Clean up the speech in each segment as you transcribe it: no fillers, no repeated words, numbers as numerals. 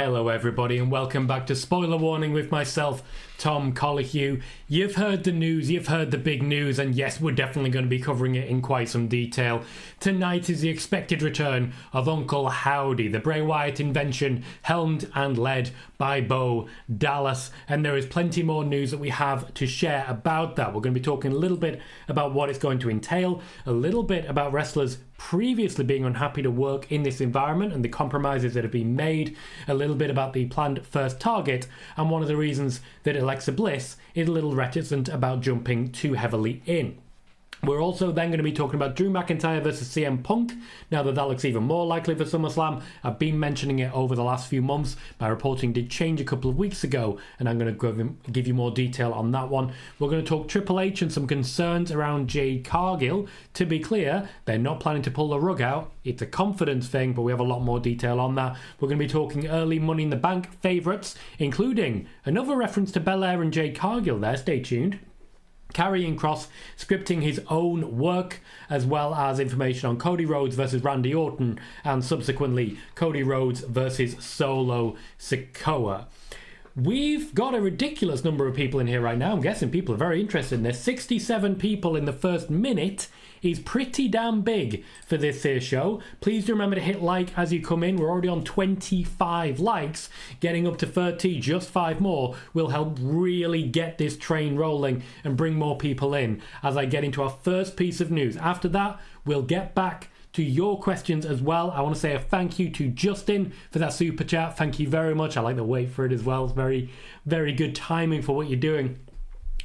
Hello everybody and welcome back to Spoiler Warning with myself, Tom Colohue. You've heard the news, you've heard the big news, and yes, we're definitely going to be covering it in quite some detail. Tonight is the expected return of Uncle Howdy, the Bray Wyatt invention, helmed and led by Bo Dallas, and there is plenty more news that we have to share about that. We're going to be talking a little bit about what it's going to entail, a little bit about wrestlers previously being unhappy to work in this environment and the compromises that have been made, a little bit about the planned first target, and one of the reasons that Alexa Bliss is a little reticent about jumping too heavily in. We're also then going to be talking about Drew McIntyre versus CM Punk, now that looks even more likely for SummerSlam. I've been mentioning it over the last few months. My reporting did change a couple of weeks ago, and I'm going to give you more detail on that one. We're going to talk Triple H and some concerns around Jade Cargill. To be clear, they're not planning to pull the rug out. It's a confidence thing, but we have a lot more detail on that. We're going to be talking early Money in the Bank favourites, including another reference to Belair and Jade Cargill there. Stay tuned. Karrion Kross scripting his own work, as well as information on Cody Rhodes versus Randy Orton, and subsequently Cody Rhodes versus Solo Sikoa. We've got a ridiculous number of people in here right now. I'm guessing people are very interested in this. 67 people in the first minute is pretty damn big for this here show. Please do remember to hit like as you come in. We're already on 25 likes. Getting up to 30, just 5 more, will help really get this train rolling and bring more people in as I get into our first piece of news. After that, we'll get back to your questions as well. I want to say a thank you to Justin for that super chat. Thank you very much. I like the wait for it as well. It's very, very good timing for what you're doing.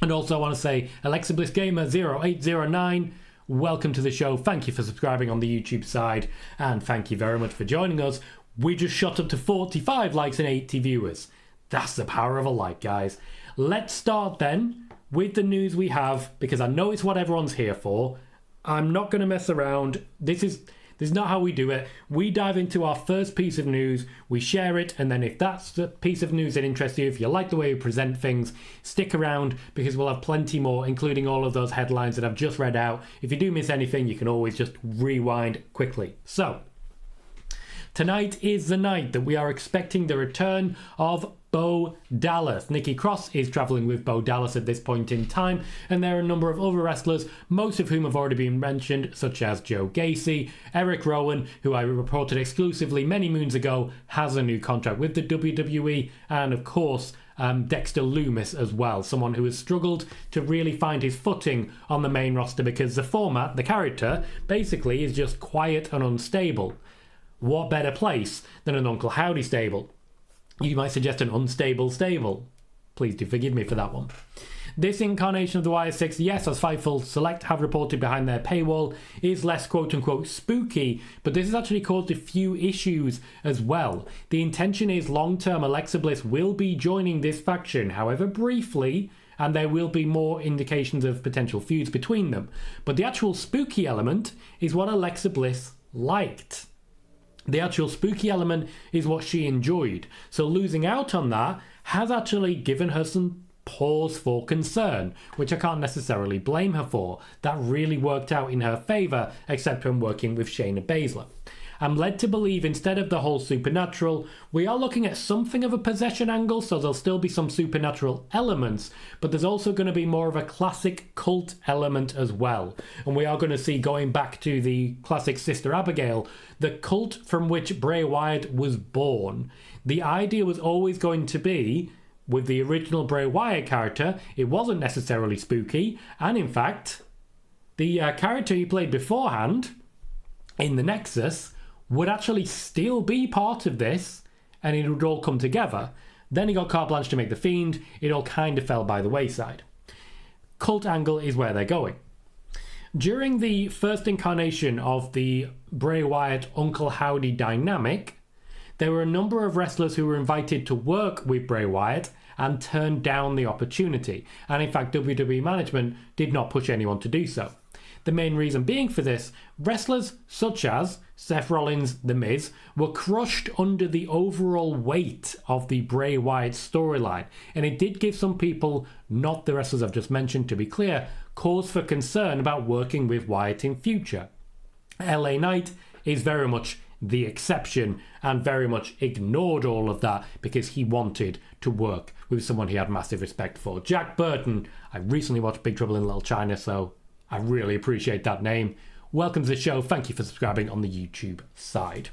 And also I want to say Alexa Bliss Gamer 0809, welcome to the show. Thank you for subscribing on the YouTube side, and thank you very much for joining us. We just shot up to 45 likes and 80 viewers. That's the power of a like, guys. Let's start then with the news we have, because I know it's what everyone's here for. I'm not going to mess around. This is not how we do it. We dive into our first piece of news, we share it, and then if that's the piece of news that interests you, if you like the way we present things, stick around, because we'll have plenty more, including all of those headlines that I've just read out. If you do miss anything, you can always just rewind quickly. So, tonight is the night that we are expecting the return of Bo Dallas. Nikki Cross is traveling with Bo Dallas at this point in time, and there are a number of other wrestlers, most of whom have already been mentioned, such as Joe Gacy. Eric Rowan, who I reported exclusively many moons ago, has a new contract with the WWE, and of course Dexter Lumis as well, someone who has struggled to really find his footing on the main roster because the format, the character, basically is just quiet and unstable. What better place than an Uncle Howdy stable? You might suggest an unstable stable. Please do forgive me for that one. This incarnation of the Wire 6, yes, as Fightful Select have reported behind their paywall, is less quote-unquote spooky, but this has actually caused a few issues as well. The intention is long-term Alexa Bliss will be joining this faction, however briefly, and there will be more indications of potential feuds between them. But the actual spooky element is what Alexa Bliss liked. The actual spooky element is what she enjoyed. So losing out on that has actually given her some pause for concern, which I can't necessarily blame her for. That really worked out in her favour, except when working with Shayna Baszler. I'm led to believe instead of the whole supernatural, we are looking at something of a possession angle, so there'll still be some supernatural elements, but there's also going to be more of a classic cult element as well. And we are going to see, going back to the classic Sister Abigail, the cult from which Bray Wyatt was born. The idea was always going to be, with the original Bray Wyatt character, it wasn't necessarily spooky, and in fact, the character he played beforehand, in the Nexus, would actually still be part of this, and it would all come together. Then he got carte blanche to make The Fiend. It all kind of fell by the wayside. Cult angle is where they're going. During the first incarnation of the Bray Wyatt Uncle Howdy dynamic, there were a number of wrestlers who were invited to work with Bray Wyatt and turned down the opportunity. And in fact, WWE management did not push anyone to do so. The main reason being for this, wrestlers such as Seth Rollins, The Miz, were crushed under the overall weight of the Bray Wyatt storyline. And it did give some people, not the wrestlers I've just mentioned to be clear, cause for concern about working with Wyatt in future. LA Knight is very much the exception and very much ignored all of that because he wanted to work with someone he had massive respect for. Jack Burton. I recently watched Big Trouble in Little China, so I really appreciate that name. Welcome to the show. Thank you for subscribing on the YouTube side.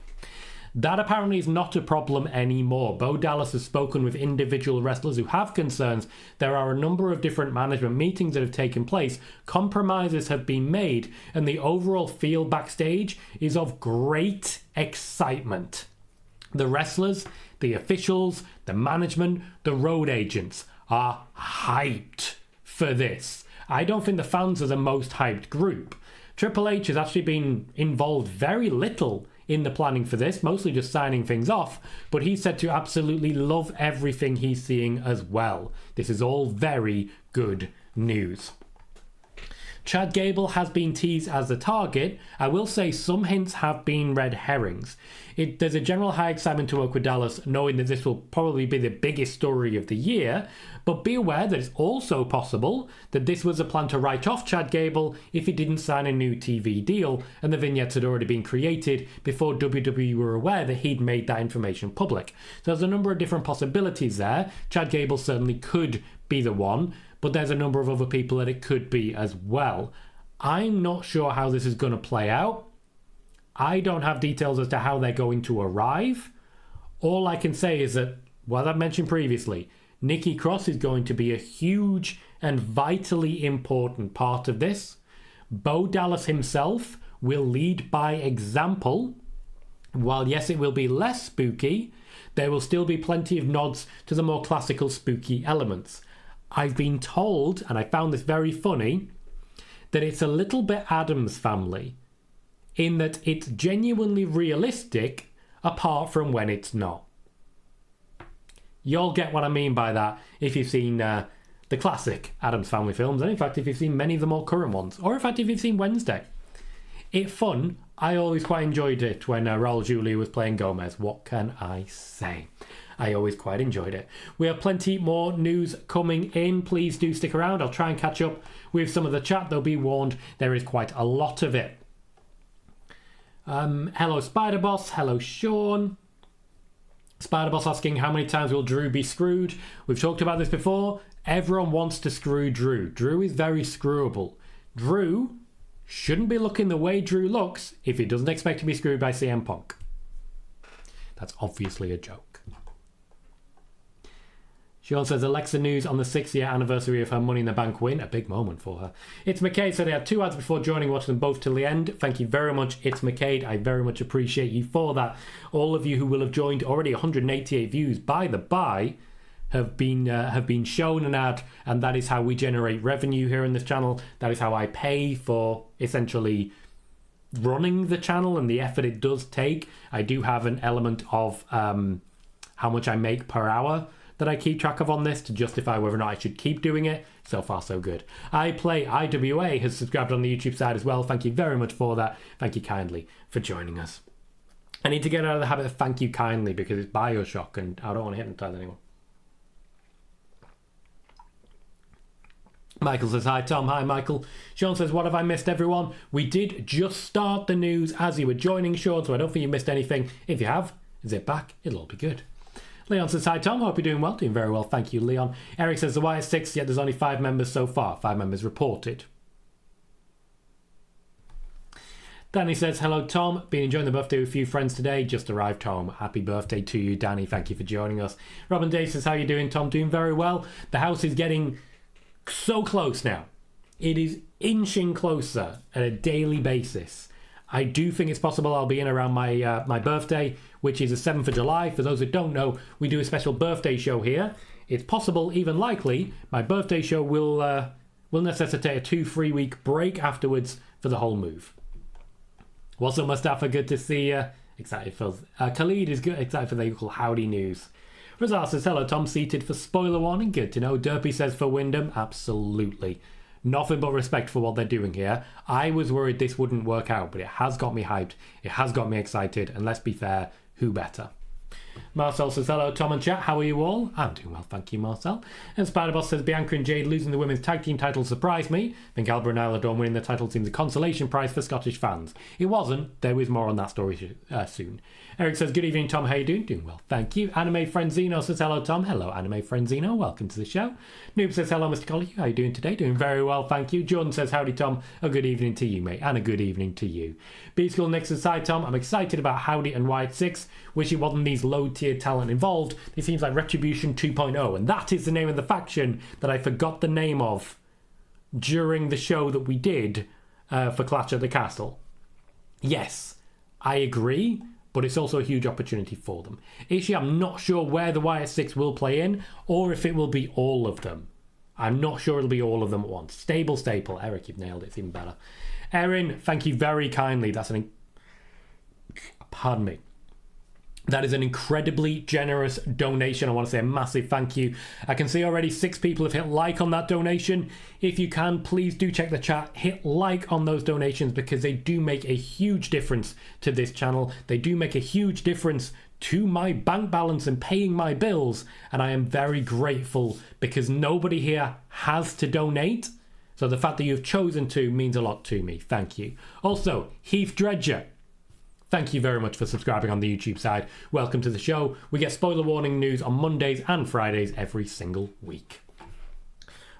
That apparently is not a problem anymore. Bo Dallas has spoken with individual wrestlers who have concerns. There are a number of different management meetings that have taken place. Compromises have been made, and the overall feel backstage is of great excitement. The wrestlers, the officials, the management, the road agents are hyped for this. I don't think the fans are the most hyped group. Triple H has actually been involved very little in the planning for this, mostly just signing things off, but he's said to absolutely love everything he's seeing as well. This is all very good news. Chad Gable has been teased as the target. I will say some hints have been red herrings. There's a general high excitement to work with Dallas, knowing that this will probably be the biggest story of the year, but be aware that it's also possible that this was a plan to write off Chad Gable if he didn't sign a new TV deal, and the vignettes had already been created before WWE were aware that he'd made that information public. So there's a number of different possibilities there. Chad Gable certainly could be the one, but there's a number of other people that it could be as well. I'm not sure how this is going to play out. I don't have details as to how they're going to arrive. All I can say is that, what I've mentioned previously, Nikki Cross is going to be a huge and vitally important part of this. Bo Dallas himself will lead by example. While yes, it will be less spooky, there will still be plenty of nods to the more classical spooky elements. I've been told, and I found this very funny, that it's a little bit Addams Family, in that it's genuinely realistic apart from when it's not. You'll get what I mean by that if you've seen the classic Addams Family films, and in fact if you've seen many of the more current ones, or in fact if you've seen Wednesday. It's fun. I always quite enjoyed it when Raul Julia was playing Gomez. What can I say? I always quite enjoyed it. We have plenty more news coming in. Please do stick around. I'll try and catch up with some of the chat, though be warned, there is quite a lot of it. Hello Spider Boss. Hello Sean. Spider Boss asking how many times will Drew be screwed? We've talked about this before. Everyone wants to screw Drew. Drew is very screwable. Drew shouldn't be looking the way Drew looks if he doesn't expect to be screwed by CM Punk. That's obviously a joke. Sean says Alexa news on the 6-year anniversary of her Money in the Bank win. A big moment for her. It's McCade said they had 2 ads before joining, watching them both till the end. Thank you very much, It's McCade. I very much appreciate you for that. All of you who will have joined, already 188 views by the by, have been shown an ad, and that is how we generate revenue here in this channel. That is how I pay for essentially running the channel and the effort it does take. I do have an element of how much I make per hour that I keep track of on this to justify whether or not I should keep doing it. So far, so good. I Play IWA has subscribed on the YouTube side as well. Thank you very much for that. Thank you kindly for joining us. I need to get out of the habit of thank you kindly because it's Bioshock and I don't want to hypnotize anyone. Michael says, hi Tom, hi Michael. Sean says, what have I missed everyone? We did just start the news as you were joining, Sean, so I don't think you missed anything. If you have, zip back, it'll all be good. Leon says, hi Tom, hope you're doing well. Doing very well, thank you Leon. Eric says, the Wyatt 6, yet there's only 5 members so far. 5 members reported. Danny says, hello Tom, been enjoying the birthday with a few friends today, just arrived home. Happy birthday to you Danny, thank you for joining us. Robin Day says, how you doing Tom? Doing very well. The house is getting so close now. It is inching closer at a daily basis. I do think it's possible I'll be in around my birthday, which is the 7th of July. For those that don't know, we do a special birthday show here. It's possible, even likely, my birthday show will necessitate a 2-3 week break afterwards for the whole move. What's up, Mustafa? Good to see you. Excited for Khalid is good. Excited for the local Howdy news. Razar says, hello Tom, seated for spoiler warning. Good to know. Derpy says for Wyndham, absolutely. Nothing but respect for what they're doing here. I was worried this wouldn't work out, but it has got me hyped. It has got me excited, and let's be fair, who better? Marcel says, hello, Tom and chat. How are you all? I'm doing well, thank you, Marcel. And Spider-Boss says, Bianca and Jade losing the women's tag team title surprised me. I think Alba and Isla Dawn winning the title seems a consolation prize for Scottish fans. It wasn't. There was more on that story soon. Eric says, good evening, Tom. How you doing? Doing well, thank you. Anime Friend Zeno says, hello, Tom. Hello, Anime Friend Zeno. Welcome to the show. Noob says, hello, Mr. Colohue. How you doing today? Doing very well, thank you. Jordan says, howdy, Tom. A good evening to you, mate. And a good evening to you. B-School Nick says, hi, Tom. I'm excited about Howdy and Wyatt 6. Wish it wasn't these low-tier talent involved. It seems like Retribution 2.0. And that is the name of the faction that I forgot the name of during the show that we did for Clash at the Castle. Yes, I agree. But it's also a huge opportunity for them. Actually, I'm not sure where the Wyatt 6 will play in, or if it will be all of them. I'm not sure it'll be all of them at once. Stable staple. Eric, you've nailed it. It's even better. Erin, thank you very kindly. Pardon me. That is an incredibly generous donation. I want to say a massive thank you. I can see already 6 people have hit like on that donation. If you can, please do check the chat. Hit like on those donations because they do make a huge difference to this channel. They do make a huge difference to my bank balance and paying my bills. And I am very grateful because nobody here has to donate. So the fact that you've chosen to means a lot to me. Thank you. Also, Heath Dredger. Thank you very much for subscribing on the YouTube side. Welcome to the show. We get spoiler warning news on Mondays and Fridays every single week.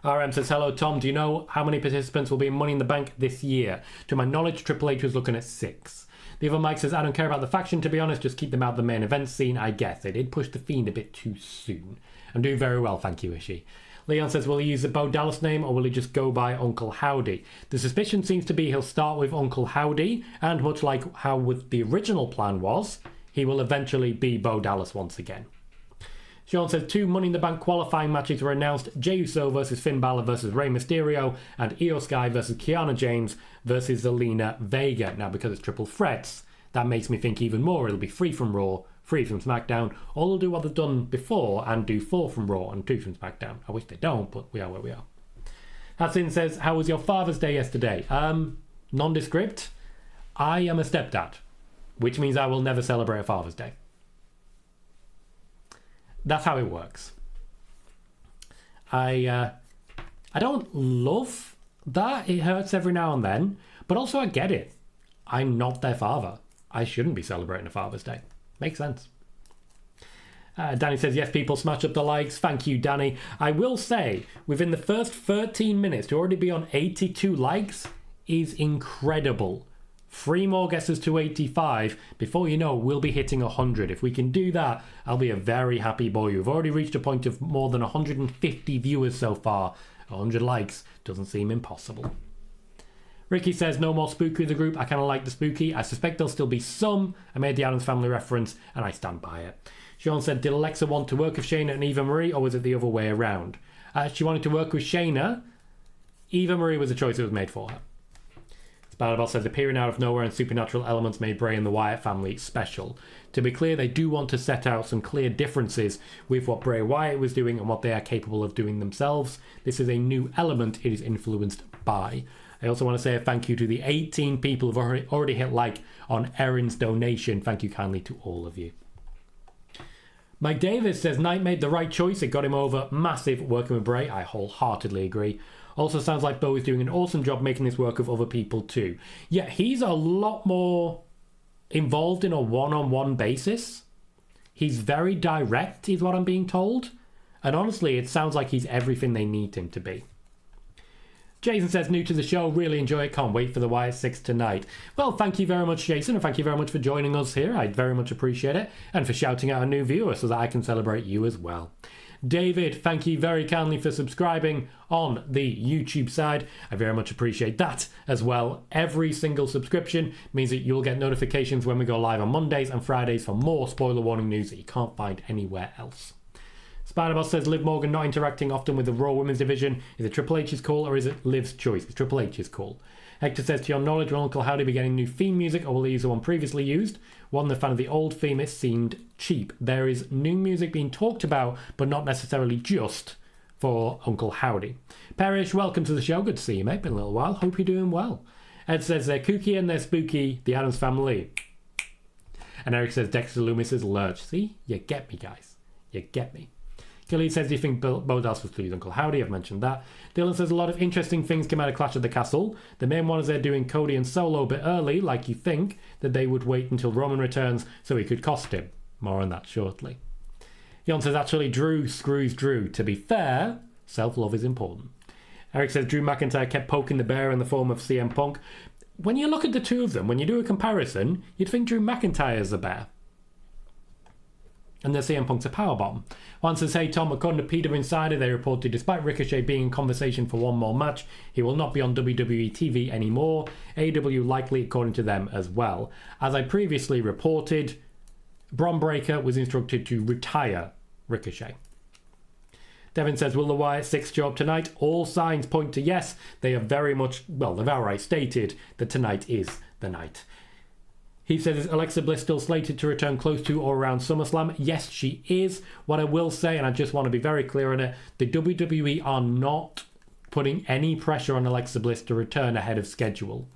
RM says, hello, Tom. Do you know how many participants will be in Money in the Bank this year? To my knowledge, Triple H was looking at 6. The other Mike says, I don't care about the faction, to be honest. Just keep them out of the main event scene, I guess. They did push the Fiend a bit too soon. I'm doing very well, thank you, Ishii. Leon says, will he use the Bo Dallas name or will he just go by Uncle Howdy? The suspicion seems to be he'll start with Uncle Howdy, and much like how with the original plan was, he will eventually be Bo Dallas once again. Sean says, 2 Money in the Bank qualifying matches were announced. Jey Uso versus Finn Balor versus Rey Mysterio, and Io Sky versus Kiana James versus Zelina Vega. Now, because it's triple threats, that makes me think even more it'll be 3 from Raw, 3 from SmackDown, or they'll do what they've done before and do 4 from Raw and 2 from SmackDown. I wish they don't, but we are where we are. Hatsin says, how was your Father's Day yesterday? Nondescript. I am a stepdad, which means I will never celebrate a Father's Day. That's how it works. I don't love that. It hurts every now and then, but also I get it. I'm not their father. I shouldn't be celebrating a Father's Day. Makes sense. Danny says, yes, people smash up the likes. Thank you, Danny. I will say, within the first 13 minutes, to already be on 82 likes is incredible. 3 more gets us to 85. Before you know, we'll be hitting 100. If we can do that, I'll be a very happy boy. We've already reached a point of more than 150 viewers so far. 100 likes doesn't seem impossible. Ricky says, no more spooky in the group. I kind of like the spooky. I suspect there'll still be some. I made the Addams Family reference, and I stand by it. Sean said, did Alexa want to work with Shayna and Eva Marie, or was it the other way around? She wanted to work with Shayna. Eva Marie was a choice that was made for her. Spider-Ball says, appearing out of nowhere and supernatural elements made Bray and the Wyatt family special. To be clear, they do want to set out some clear differences with what Bray Wyatt was doing and what they are capable of doing themselves. This is a new element it is influenced by. I also want to say a thank you to the 18 people who have already hit like on Erin's donation. Thank you kindly to all of you. Mike Davis says, Knight made the right choice. It got him over. Massive working with Bray. I wholeheartedly agree. Also sounds like Bo is doing an awesome job making this work with other people too. Yeah, he's a lot more involved in a one-on-one basis. He's very direct, is what I'm being told. And honestly, it sounds like he's everything they need him to be. Jason says, new to the show, really enjoy it, can't wait for the Wyatt 6 tonight. Well, thank you very much, Jason, and thank you very much for joining us here. I very much appreciate it, and for shouting out a new viewer so that I can celebrate you as well. David, thank you very kindly for subscribing on the YouTube side. I very much appreciate that as well. Every single subscription means that you'll get notifications when we go live on Mondays and Fridays for more spoiler warning news that you can't find anywhere else. Spider-Boss says, Liv Morgan not interacting often with the Raw Women's Division. Is it Triple H's call or is it Liv's choice? It's Triple H's call. Hector says, to your knowledge, will Uncle Howdy be getting new theme music or will he use the one previously used? Wasn't a fan of the old theme, it seemed cheap. There is new music being talked about, but not necessarily just for Uncle Howdy. Parrish, welcome to the show. Good to see you, mate. Been a little while. Hope you're doing well. Ed says, they're kooky and they're spooky, the Addams Family. And Eric says Dexter Loomis is lurch. See? You get me, guys. You get me. Khalid says, do you think Bo Dallas was pleased Uncle Howdy? I've mentioned that. Dylan says, a lot of interesting things came out of Clash at the Castle. The main one is they're doing Cody and Solo a bit early, like you think that they would wait until Roman returns so he could cost him. More on that shortly. Jon says, actually, Drew screws Drew. To be fair, self-love is important. Eric says, Drew McIntyre kept poking the bear in the form of CM Punk. When you look at the two of them, when you do a comparison, you'd think Drew McIntyre's the bear. And the CM Punk's a powerbomb. One says, hey Tom, according to PWInsider, they reported despite Ricochet being in conversation for one more match, he will not be on WWE TV anymore. AEW likely according to them as well. As I previously reported, Bron Breakker was instructed to retire Ricochet. Devin says, will the Wyatt 6 show up tonight? All signs point to yes. They have very much, well, they've outright stated that tonight is the night. He says, is Alexa Bliss still slated to return close to or around SummerSlam? Yes, she is. What I will say, and I just want to be very clear on it, the WWE are not putting any pressure on Alexa Bliss to return ahead of schedule.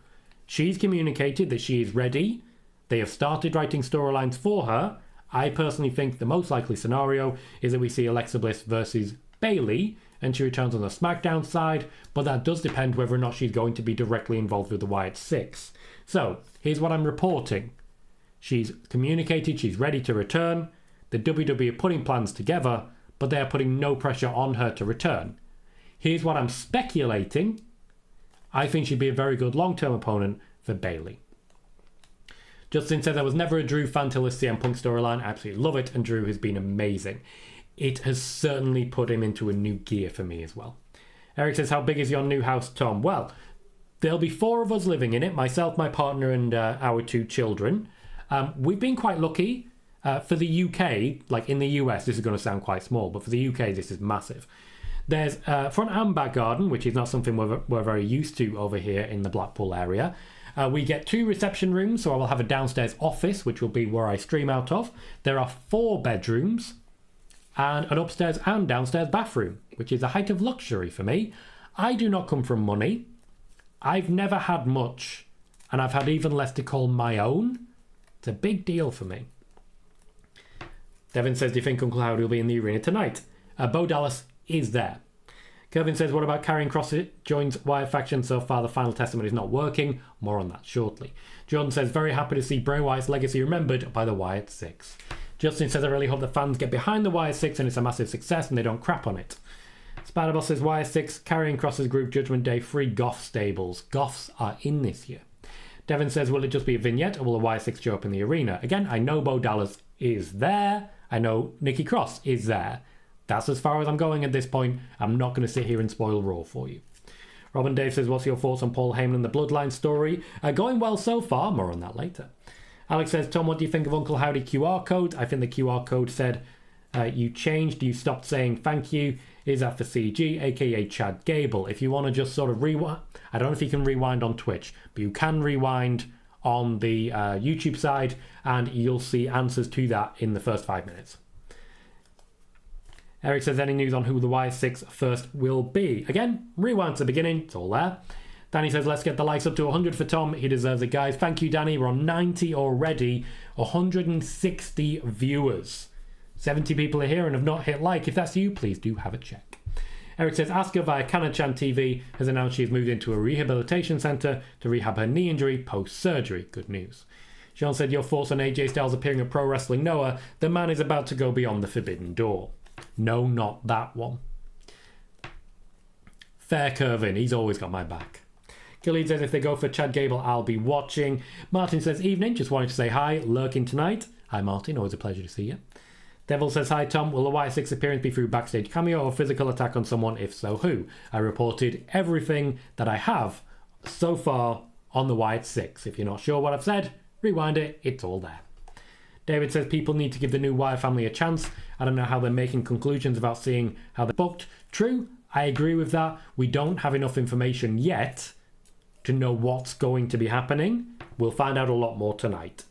She's communicated that she is ready. They have started writing storylines for her. I personally think the most likely scenario is that we see Alexa Bliss versus Bayley, and she returns on the SmackDown side, but that does depend whether or not she's going to be directly involved with the Wyatt 6. So, here's what I'm reporting. She's communicated she's ready to return. The WWE are putting plans together, but they are putting no pressure on her to return. Here's what I'm speculating. I think she'd be a very good long-term opponent for Bayley. Justin says, I was never a Drew fan till the CM Punk storyline. I absolutely love it, and Drew has been amazing. It has certainly put him into a new gear for me as well. Eric says, how big is your new house, Tom? Well, there'll be 4 of us living in it, myself, my partner, and our 2 children. We've been quite lucky. For the UK, like in the US, this is going to sound quite small, but for the UK, this is massive. There's front and back garden, which is not something we're very used to over here in the Blackpool area. We get 2 reception rooms, so I will have a downstairs office, which will be where I stream out of. There are 4 bedrooms and an upstairs and downstairs bathroom, which is a height of luxury for me. I do not come from money. I've never had much, and I've had even less to call my own. It's a big deal for me. Devin says, do you think Uncle Howdy will be in the arena tonight? Bo Dallas is there. Kevin says, what about Karrion Kross joins Wyatt faction so far? The final testament is not working. More on that shortly. Jordan says, very happy to see Bray Wyatt's legacy remembered by the Wyatt 6. Justin says, I really hope the fans get behind the Wyatt 6 and it's a massive success and they don't crap on it. Spiderboss says, Wyatt 6, Karrion Kross's group Judgment Day, 3 Goth stables. Goths are in this year. Devin says, will it just be a vignette or will the Wyatt 6 show up in the arena? Again, I know Bo Dallas is there. I know Nikki Cross is there. That's as far as I'm going at this point. I'm not going to sit here and spoil Raw for you. Robin Dave says, what's your thoughts on Paul Heyman and the Bloodline story? Going well so far. More on that later. Alex says, Tom, what do you think of Uncle Howdy QR code? I think the QR code said you changed. You stopped saying thank you. Is that for CG, aka Chad Gable? If you want to just sort of rewind, I don't know if you can rewind on Twitch, but you can rewind on the YouTube side, and you'll see answers to that in the first 5 minutes. Eric says, any news on who the Wyatt 6 first will be? Again, rewind to the beginning, it's all there. Danny says, let's get the likes up to 100 for Tom. He deserves it, guys. Thank you, Danny. We're on 90 already. 160 viewers. 70 people are here and have not hit like. If that's you, please do have a check. Eric says, Asuka via Kanan-chan TV has announced she has moved into a rehabilitation centre to rehab her knee injury post-surgery. Good news. Sean said, your thoughts on AJ Styles appearing at Pro Wrestling Noah? The man is about to go beyond the forbidden door. No, not that one. Fair Curvin, he's always got my back. Khalid says, if they go for Chad Gable, I'll be watching. Martin says, evening, just wanted to say hi, lurking tonight. Hi Martin, always a pleasure to see you. Devil says, hi Tom, will the Wyatt 6 appearance be through backstage cameo or physical attack on someone? If so, who? I reported everything that I have so far on the Wyatt 6. If you're not sure what I've said, rewind it, it's all there. David says, people need to give the new Wyatt family a chance. I don't know how they're making conclusions about seeing how they're booked. True, I agree with that. We don't have enough information yet to know what's going to be happening. We'll find out a lot more tonight.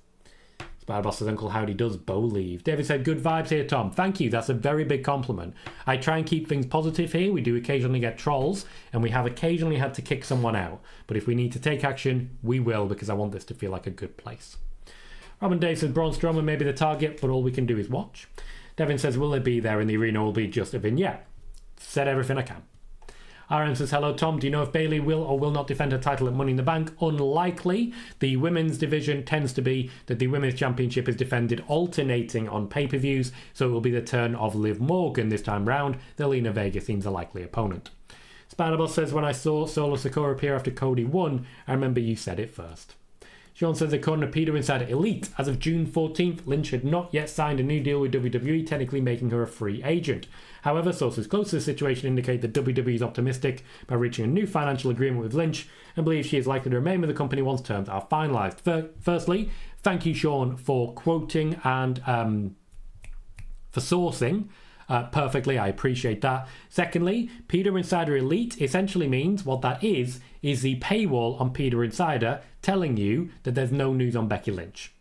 Spiderboss says, Uncle Howdy does Bo leave. David said, good vibes here, Tom. Thank you. That's a very big compliment. I try and keep things positive here. We do occasionally get trolls, and we have occasionally had to kick someone out. But if we need to take action, we will, because I want this to feel like a good place. Robin Day says Braun Strowman may be the target, but all we can do is watch. Devin says, will they be there in the arena or will be just a vignette? Said everything I can. RM says, hello Tom, do you know if Bayley will or will not defend her title at Money in the Bank? Unlikely. The women's division tends to be that the women's championship is defended alternating on pay-per-views, so it will be the turn of Liv Morgan this time round. Zelina Vega seems a likely opponent. Spider-Boss says, when I saw Solo Sikoa appear after Cody won, I remember you said it first. Sean says, according to PWInsider Elite, as of June 14th, Lynch had not yet signed a new deal with WWE, technically making her a free agent. However, sources close to the situation indicate that WWE is optimistic about reaching a new financial agreement with Lynch and believe she is likely to remain with the company once terms are finalised. Firstly, thank you, Sean, for quoting and for sourcing perfectly. I appreciate that. Secondly, PWInsider Elite essentially means what that is the paywall on PWInsider telling you that there's no news on Becky Lynch.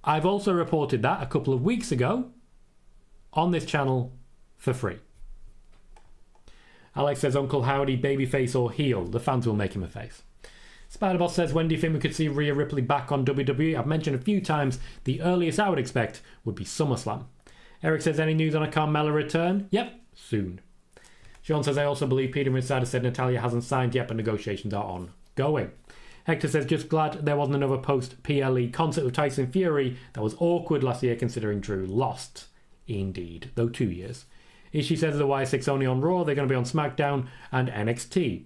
I've also reported that a couple of weeks ago on this channel for free. Alex says, Uncle Howdy, babyface or heel? The fans will make him a face. Spider-Boss says, when do you think we could see Rhea Ripley back on WWE? I've mentioned a few times the earliest I would expect would be SummerSlam. Eric says, any news on a Carmella return? Yep, soon. Sean says, I also believe PWInsider said Natalya hasn't signed yet, but negotiations are ongoing. Hector says, just glad there wasn't another post-PLE concert with Tyson Fury. That was awkward last year considering Drew lost. Indeed, though 2 years. Ishii says the Y6 only on Raw, they're going to be on SmackDown and NXT.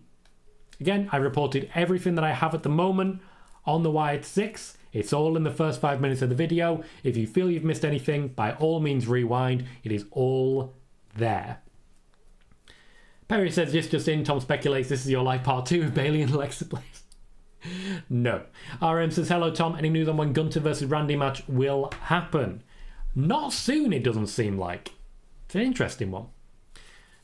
Again, I reported everything that I have at the moment on the Wyatt 6. It's all in the first 5 minutes of the video. If you feel you've missed anything, by all means rewind. It is all there. Perry says, this just in, Tom speculates this is your life part 2 of Bayley and Alexa Bliss. No. RM says, hello Tom, any news on when Gunther versus Randy match will happen? Not soon, it doesn't seem like. It's an interesting one.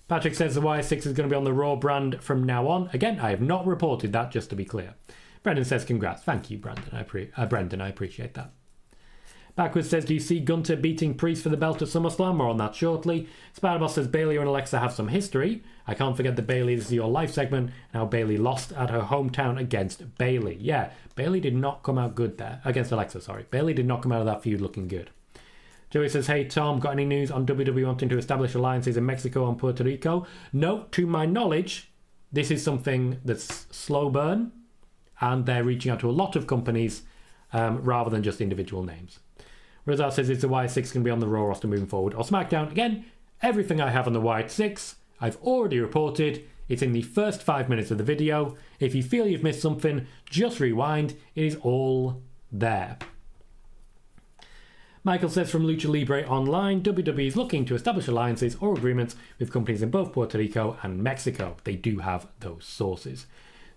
Patrick says the Y6 is going to be on the Raw brand from now on. Again, I have not reported that, just to be clear. Brendan says, congrats. Thank you, Brandon. I appreciate that. Backwards says, do you see Gunther beating Priest for the belt at SummerSlam? More on that shortly. Spider-Boss says, Bayley and Alexa have some history. I can't forget the Bayley, this is your life segment, and how Bayley lost at her hometown against Bayley. Yeah, Bayley did not come out good there. Against Alexa, sorry. Bayley did not come out of that feud looking good. Joey says, hey Tom, got any news on WWE wanting to establish alliances in Mexico and Puerto Rico? No, to my knowledge, this is something that's slow burn, and they're reaching out to a lot of companies rather than just individual names. Razar says, is the Y6 going to be on the Raw roster moving forward or SmackDown? Again, everything I have on the Y6, I've already reported. It's in the first 5 minutes of the video. If you feel you've missed something, just rewind. It is all there. Michael says from Lucha Libre Online, WWE is looking to establish alliances or agreements with companies in both Puerto Rico and Mexico. They do have those sources.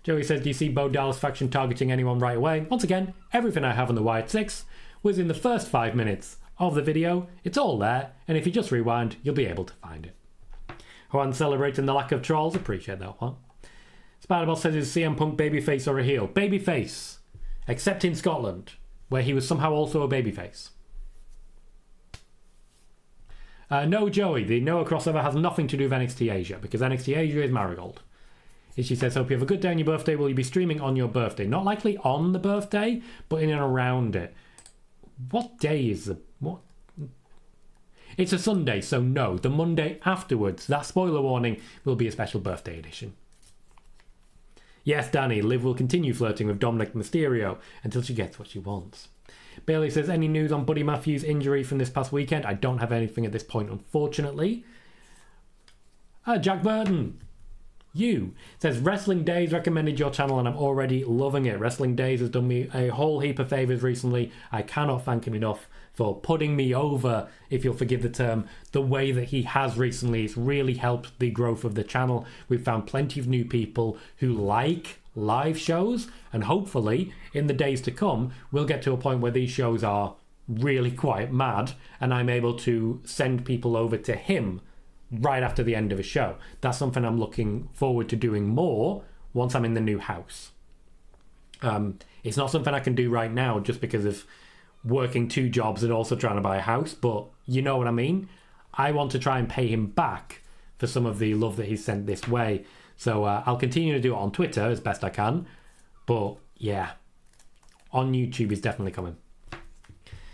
Joey says, do you see Bo Dallas faction targeting anyone right away? Once again, everything I have on the Wyatt 6 was in the first 5 minutes of the video. It's all there, and if you just rewind, you'll be able to find it. Juan celebrating the lack of trolls. Appreciate that one. Spider-Boss says, is CM Punk babyface or a heel? Babyface, except in Scotland, where he was somehow also a babyface. No, Joey, the Noah crossover has nothing to do with NXT Asia, because NXT Asia is Marigold. She says, hope you have a good day on your birthday. Will you be streaming on your birthday? Not likely on the birthday, but in and around it. What day is the... what? It's a Sunday, so no. The Monday afterwards, that spoiler warning, will be a special birthday edition. Yes, Danny, Liv will continue flirting with Dominic Mysterio until she gets what she wants. Bailey says, any news on Buddy Matthews' injury from this past weekend? I don't have anything at this point, unfortunately. Jack Burton. You says, Wrestling Days recommended your channel and I'm already loving it. Wrestling Days has done me a whole heap of favours recently. I cannot thank him enough for putting me over, if you'll forgive the term, the way that he has recently. It's really helped the growth of the channel. We've found plenty of new people who like live shows, and hopefully in the days to come we'll get to a point where these shows are really quite mad and I'm able to send people over to him right after the end of a show. That's something I'm looking forward to doing more once I'm in the new house. It's not something I can do right now just because of working 2 jobs and also trying to buy a house, but you know what I mean. I want to try and pay him back for some of the love that he's sent this way. So I'll continue to do it on Twitter as best I can. But yeah, on YouTube is definitely coming.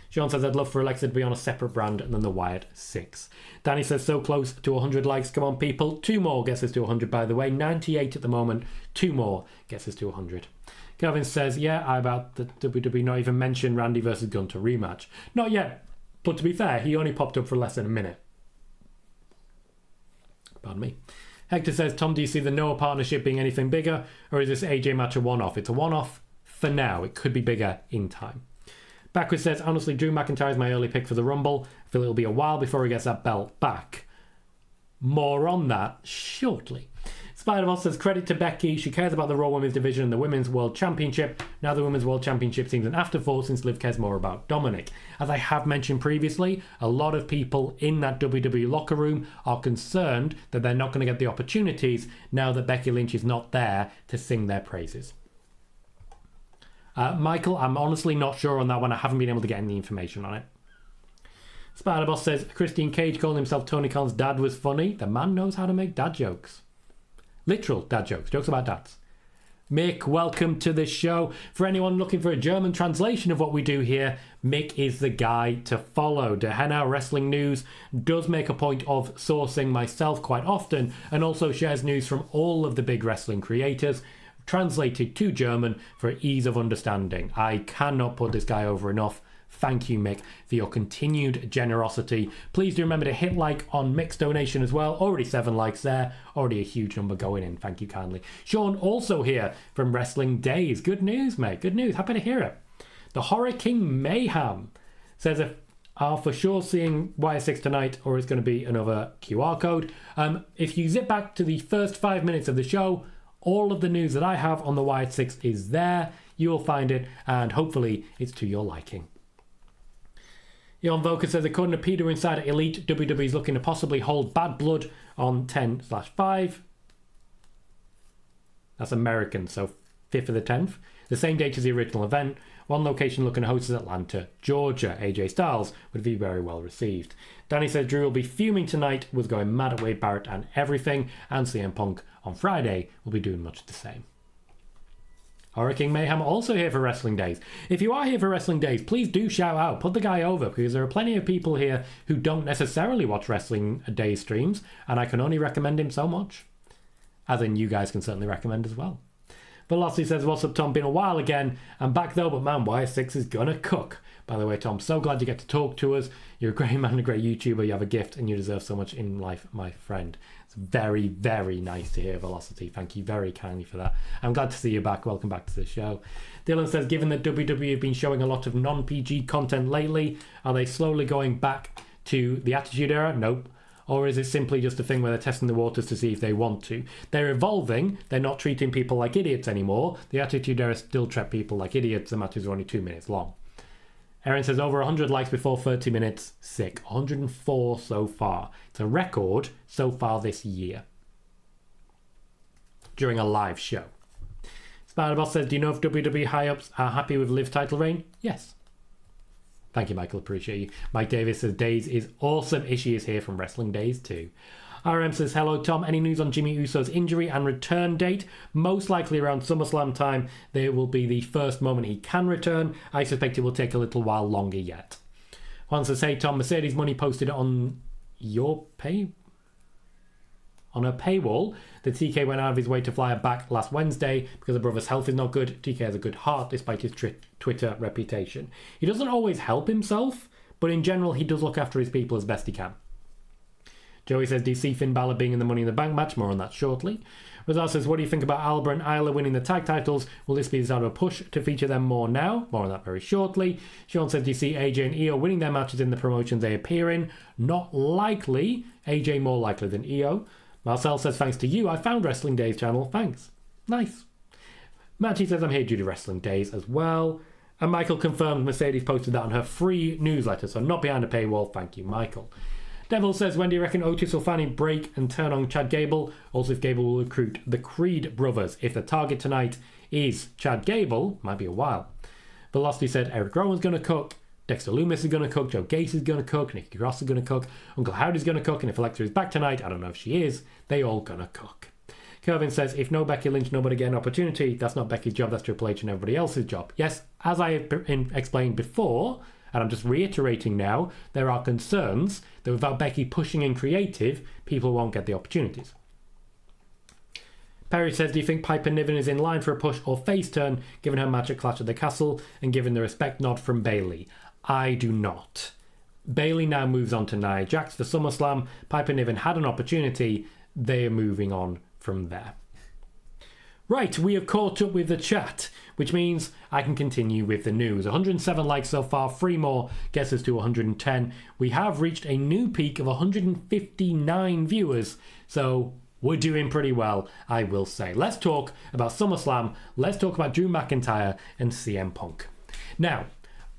Sean says, I'd love for Alexa to be on a separate brand than the Wyatt 6. Danny says, so close to 100 likes. Come on, people. 2 more gets us to 100, by the way. 98 at the moment. 2 more gets us to 100. Kelvin says, yeah, I about the WWE not even mention Randy versus Gunther rematch. Not yet. But to be fair, he only popped up for less than a minute. Pardon me. Hector says, Tom, do you see the Noah partnership being anything bigger? Or is this AJ match a one-off? It's a one-off for now. It could be bigger in time. Backwards says, honestly, Drew McIntyre is my early pick for the Rumble. I feel it'll be a while before he gets that belt back. More on that shortly. Spider-Man says, credit to Becky. She cares about the Raw Women's Division and the Women's World Championship. Now the Women's World Championship seems an afterthought since Liv cares more about Dominic. As I have mentioned previously, a lot of people in that WWE locker room are concerned that they're not going to get the opportunities now that Becky Lynch is not there to sing their praises. Michael, I'm honestly not sure on that one. I haven't been able to get any information on it. Spider-Boss says, Christian Cage calling himself Tony Khan's dad was funny. The man knows how to make dad jokes. Literal dad jokes. Jokes about dads. Mick, welcome to the show. For anyone looking for a German translation of what we do here, Mick is the guy to follow. The Hanau Wrestling News does make a point of sourcing myself quite often and also shares news from all of the big wrestling creators, translated to German for ease of understanding. I cannot put this guy over enough. Thank you, Mick, for your continued generosity. Please do remember to hit like on Mick's donation as well. Already 7 likes there. Already a huge number going in. Thank you kindly. Sean also here from Wrestling Days. Good news, mate. Good news. Happy to hear it. The Horror King Mayhem says if are for sure seeing Wire 6 tonight, or it's going to be another QR code. If you zip back to the first 5 minutes of the show, all of the news that I have on the Wire 6 is there. You will find it, and hopefully it's to your liking. Jon Volker says, according to PWInsider Elite, WWE is looking to possibly hold Bad Blood on 10/5. That's American, so 5th of the 10th. The same date as the original event. One location looking to host is Atlanta, Georgia. AJ Styles would be very well received. Danny says Drew will be fuming tonight, was going mad at Wade Barrett and everything, and CM Punk on Friday will be doing much the same. Hurricane Mayhem also here for Wrestling Days. If you are here for Wrestling Days, please do shout out. Put the guy over, because there are plenty of people here who don't necessarily watch Wrestling Days streams, and I can only recommend him so much. As in, you guys can certainly recommend as well. Velocity says, what's up, Tom? Been a while again. I'm back though, but man, Wire 6 is gonna cook. By the way, Tom, so glad you get to talk to us. You're a great man, a great YouTuber. You have a gift, and you deserve so much in life, my friend. It's very, very nice to hear, Velocity. Thank you very kindly for that. I'm glad to see you back. Welcome back to the show. Dylan says, given that WWE have been showing a lot of non-PG content lately, are they slowly going back to the Attitude Era? Nope. Or is it simply just a thing where they're testing the waters to see if they want to? They're evolving. They're not treating people like idiots anymore. The Attitude Era still treat people like idiots. The matches are only 2 minutes long. Aaron says, over 100 likes before 30 minutes. Sick. 104 so far. It's a record so far this year. During a live show. Spider-Boss says, do you know if WWE high-ups are happy with Liv title reign? Yes. Thank you, Michael. Appreciate you. Mike Davis says, Days is awesome. Ishii is here from Wrestling Days too. RM says, hello, Tom. Any news on Jimmy Uso's injury and return date? Most likely around SummerSlam time. There will be the first moment he can return. I suspect it will take a little while longer yet. Juan says, hey, Tom, Mercedes Money posted it on your on her paywall that TK went out of his way to fly her back last Wednesday because her brother's health is not good. TK has a good heart despite his Twitter reputation. He doesn't always help himself, but in general he does look after his people as best he can. Joey says, do you see Finn Balor being in the Money in the Bank match? More on that shortly. Razar says, what do you think about Alba and Isla winning the tag titles? Will this be the start of a push to feature them more now? More on that very shortly. Sean says, do you see AJ and Io winning their matches in the promotions they appear in? Not likely. AJ more likely than Io. Marcel says, thanks to you, I found Wrestling Days channel. Thanks. Nice. Matty says, I'm here due to Wrestling Days as well. And Michael confirmed Mercedes posted that on her free newsletter, so not behind a paywall. Thank you, Michael. Devil says, when do you reckon Otis will finally break and turn on Chad Gable? Also, if Gable will recruit the Creed brothers. If the target tonight is Chad Gable, might be a while. Velocity said, Eric Rowan's going to cook. Dexter Lumis is going to cook. Joe Gacy is going to cook. Nikki Cross is going to cook. Uncle Howdy's going to cook. And if Alexa is back tonight, I don't know if she is, they all going to cook. Kervin says, if no Becky Lynch, nobody get an opportunity. That's not Becky's job. That's Triple H and everybody else's job. Yes, as I explained before, And I'm just reiterating now, there are concerns that without Becky pushing in creative, people won't get the opportunities. Perry says, do you think Piper Niven is in line for a push or face turn, given her match at Clash at the Castle and given the respect nod from Bayley? I do not. Bayley now moves on to Nia Jax for SummerSlam. Piper Niven had an opportunity. They are moving on from there. Right, we have caught up with the chat, which means I can continue with the news. 107 likes so far, 3 more gets us to 110. We have reached a new peak of 159 viewers, so we're doing pretty well, I will say. Let's talk about SummerSlam. Let's talk about Drew McIntyre and CM Punk. Now,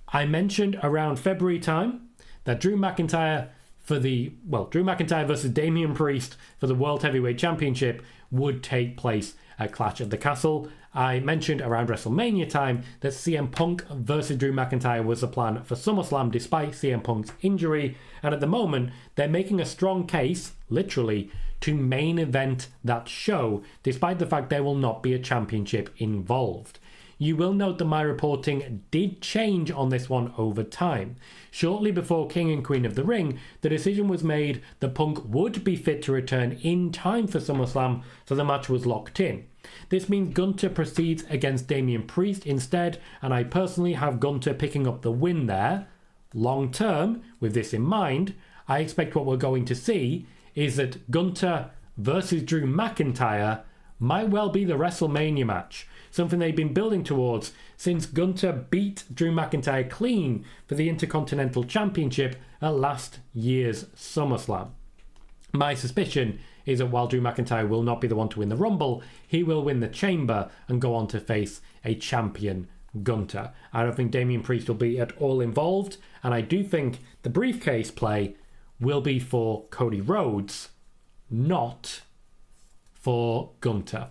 I mentioned around February time that Drew McIntyre versus Damian Priest for the World Heavyweight Championship would take place at Clash at the Castle. I mentioned around WrestleMania time that CM Punk versus Drew McIntyre was the plan for SummerSlam despite CM Punk's injury, and at the moment they're making a strong case, literally, to main event that show, despite the fact there will not be a championship involved. You will note that my reporting did change on this one over time. Shortly before King and Queen of the Ring, the decision was made that Punk would be fit to return in time for SummerSlam, so the match was locked in. This means Gunther proceeds against Damian Priest instead, and I personally have Gunther picking up the win there. Long term, with this in mind, I expect what we're going to see is that Gunther versus Drew McIntyre might well be the WrestleMania match, something they've been building towards since Gunther beat Drew McIntyre clean for the Intercontinental Championship at last year's SummerSlam. My suspicion is that while Drew McIntyre will not be the one to win the Rumble, he will win the Chamber and go on to face a champion Gunther. I don't think Damian Priest will be at all involved, and I do think the briefcase play will be for Cody Rhodes, not for Gunther.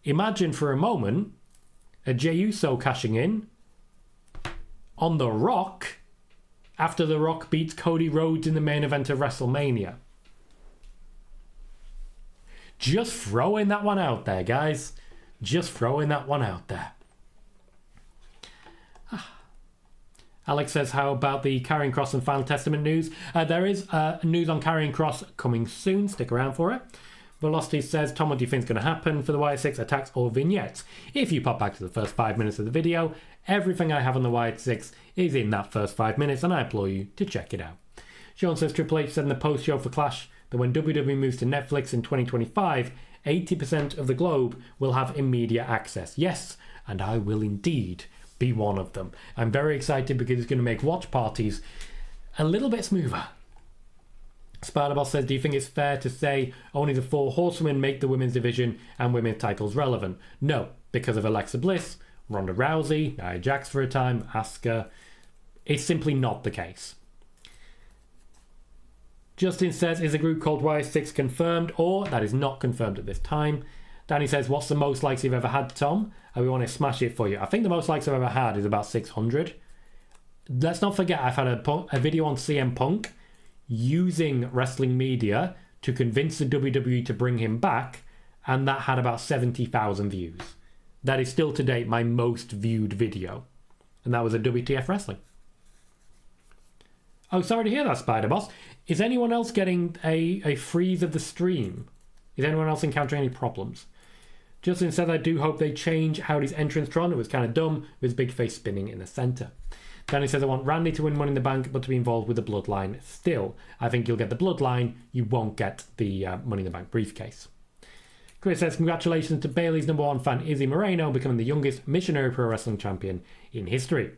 Imagine for a moment a Jey Uso cashing in on The Rock after The Rock beats Cody Rhodes in the main event of WrestleMania. Just throwing that one out there, guys. Just throwing that one out there. Alex says, how about the Karrion Kross and Final Testament news? There is news on Karrion Kross coming soon. Stick around for it. Velocity says, Tom, what do you think is going to happen for the Wyatt 6 attacks or vignettes? If you pop back to the first 5 minutes of the video, everything I have on the Wyatt 6 is in that first 5 minutes, and I implore you to check it out. Sean says, Triple H said in the post-show for Clash that when WWE moves to Netflix in 2025, 80% of the globe will have immediate access. Yes, and I will indeed be one of them. I'm very excited because it's going to make watch parties a little bit smoother. Spider-Boss says, do you think it's fair to say only the 4 horsewomen make the women's division and women's titles relevant? No, because of Alexa Bliss, Ronda Rousey, Nia Jax for a time, Asuka. It's simply not the case. Justin says, is a group called Y6 confirmed, or that is not confirmed at this time? Danny says, what's the most likes you've ever had, Tom? We want to smash it for you. I think the most likes I've ever had is about 600. Let's not forget, I've had a video on CM Punk using wrestling media to convince the WWE to bring him back, and that had about 70,000 views. That is still to date my most viewed video, and that was a WTF Wrestling. Oh, sorry to hear that, Spider-Boss. Is anyone else getting a freeze of the stream? Is anyone else encountering any problems? Justin said, I do hope they change Howdy's entrance Tron. It was kind of dumb with his big face spinning in the centre. Danny says, I want Randy to win Money in the Bank, but to be involved with the Bloodline still. I think you'll get the Bloodline. You won't get the Money in the Bank briefcase. Chris says, congratulations to Bayley's #1 fan, Izzy Moreno, becoming the youngest missionary pro wrestling champion in history.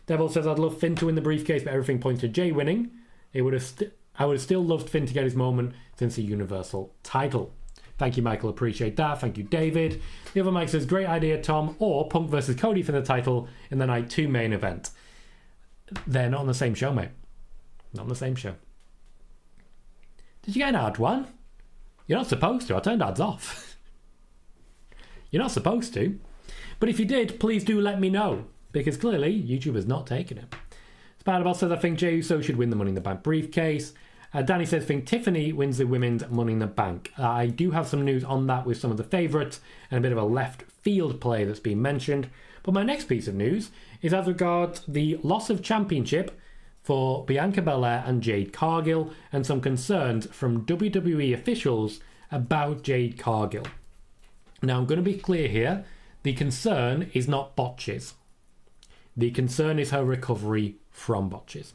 Devil says, I'd love Finn to win the briefcase, but everything points to Jay winning. I would have still loved Finn to get his moment since the Universal title. Thank you, Michael. Appreciate that. Thank you, David. The other Mike says, great idea, Tom, or Punk versus Cody for the title in the Night 2 main event. They're not on the same show, mate. Not on the same show. Did you get an ad one? You're not supposed to. I turned ads off. You're not supposed to. But if you did, please do let me know, because clearly YouTube has not taken it. Spider-Ball says, I think Jey Uso should win the Money in the Bank briefcase. Danny says, think Tiffany wins the women's Money in the Bank. I do have some news on that with some of the favourites and a bit of a left field play that's been mentioned. But my next piece of news is as regards the loss of championship for Bianca Belair and Jade Cargill, and some concerns from WWE officials about Jade Cargill. Now, I'm going to be clear here. The concern is not botches. The concern is her recovery from botches.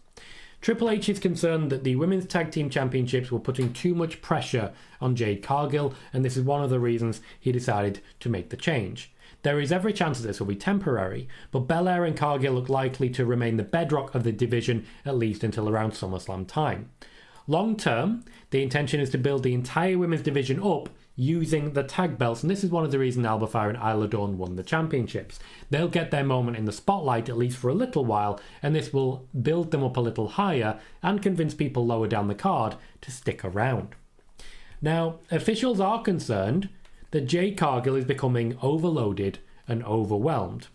Triple H is concerned that the Women's Tag Team Championships were putting too much pressure on Jade Cargill, and this is one of the reasons he decided to make the change. There is every chance that this will be temporary, but Belair and Cargill look likely to remain the bedrock of the division at least until around SummerSlam time. Long term, the intention is to build the entire women's division up using the tag belts, and this is one of the reasons Alba Fyre and Isla Dawn won the championships. They'll get their moment in the spotlight at least for a little while, and this will build them up a little higher and convince people lower down the card to stick around. Now, officials are concerned that Jade Cargill is becoming overloaded and overwhelmed.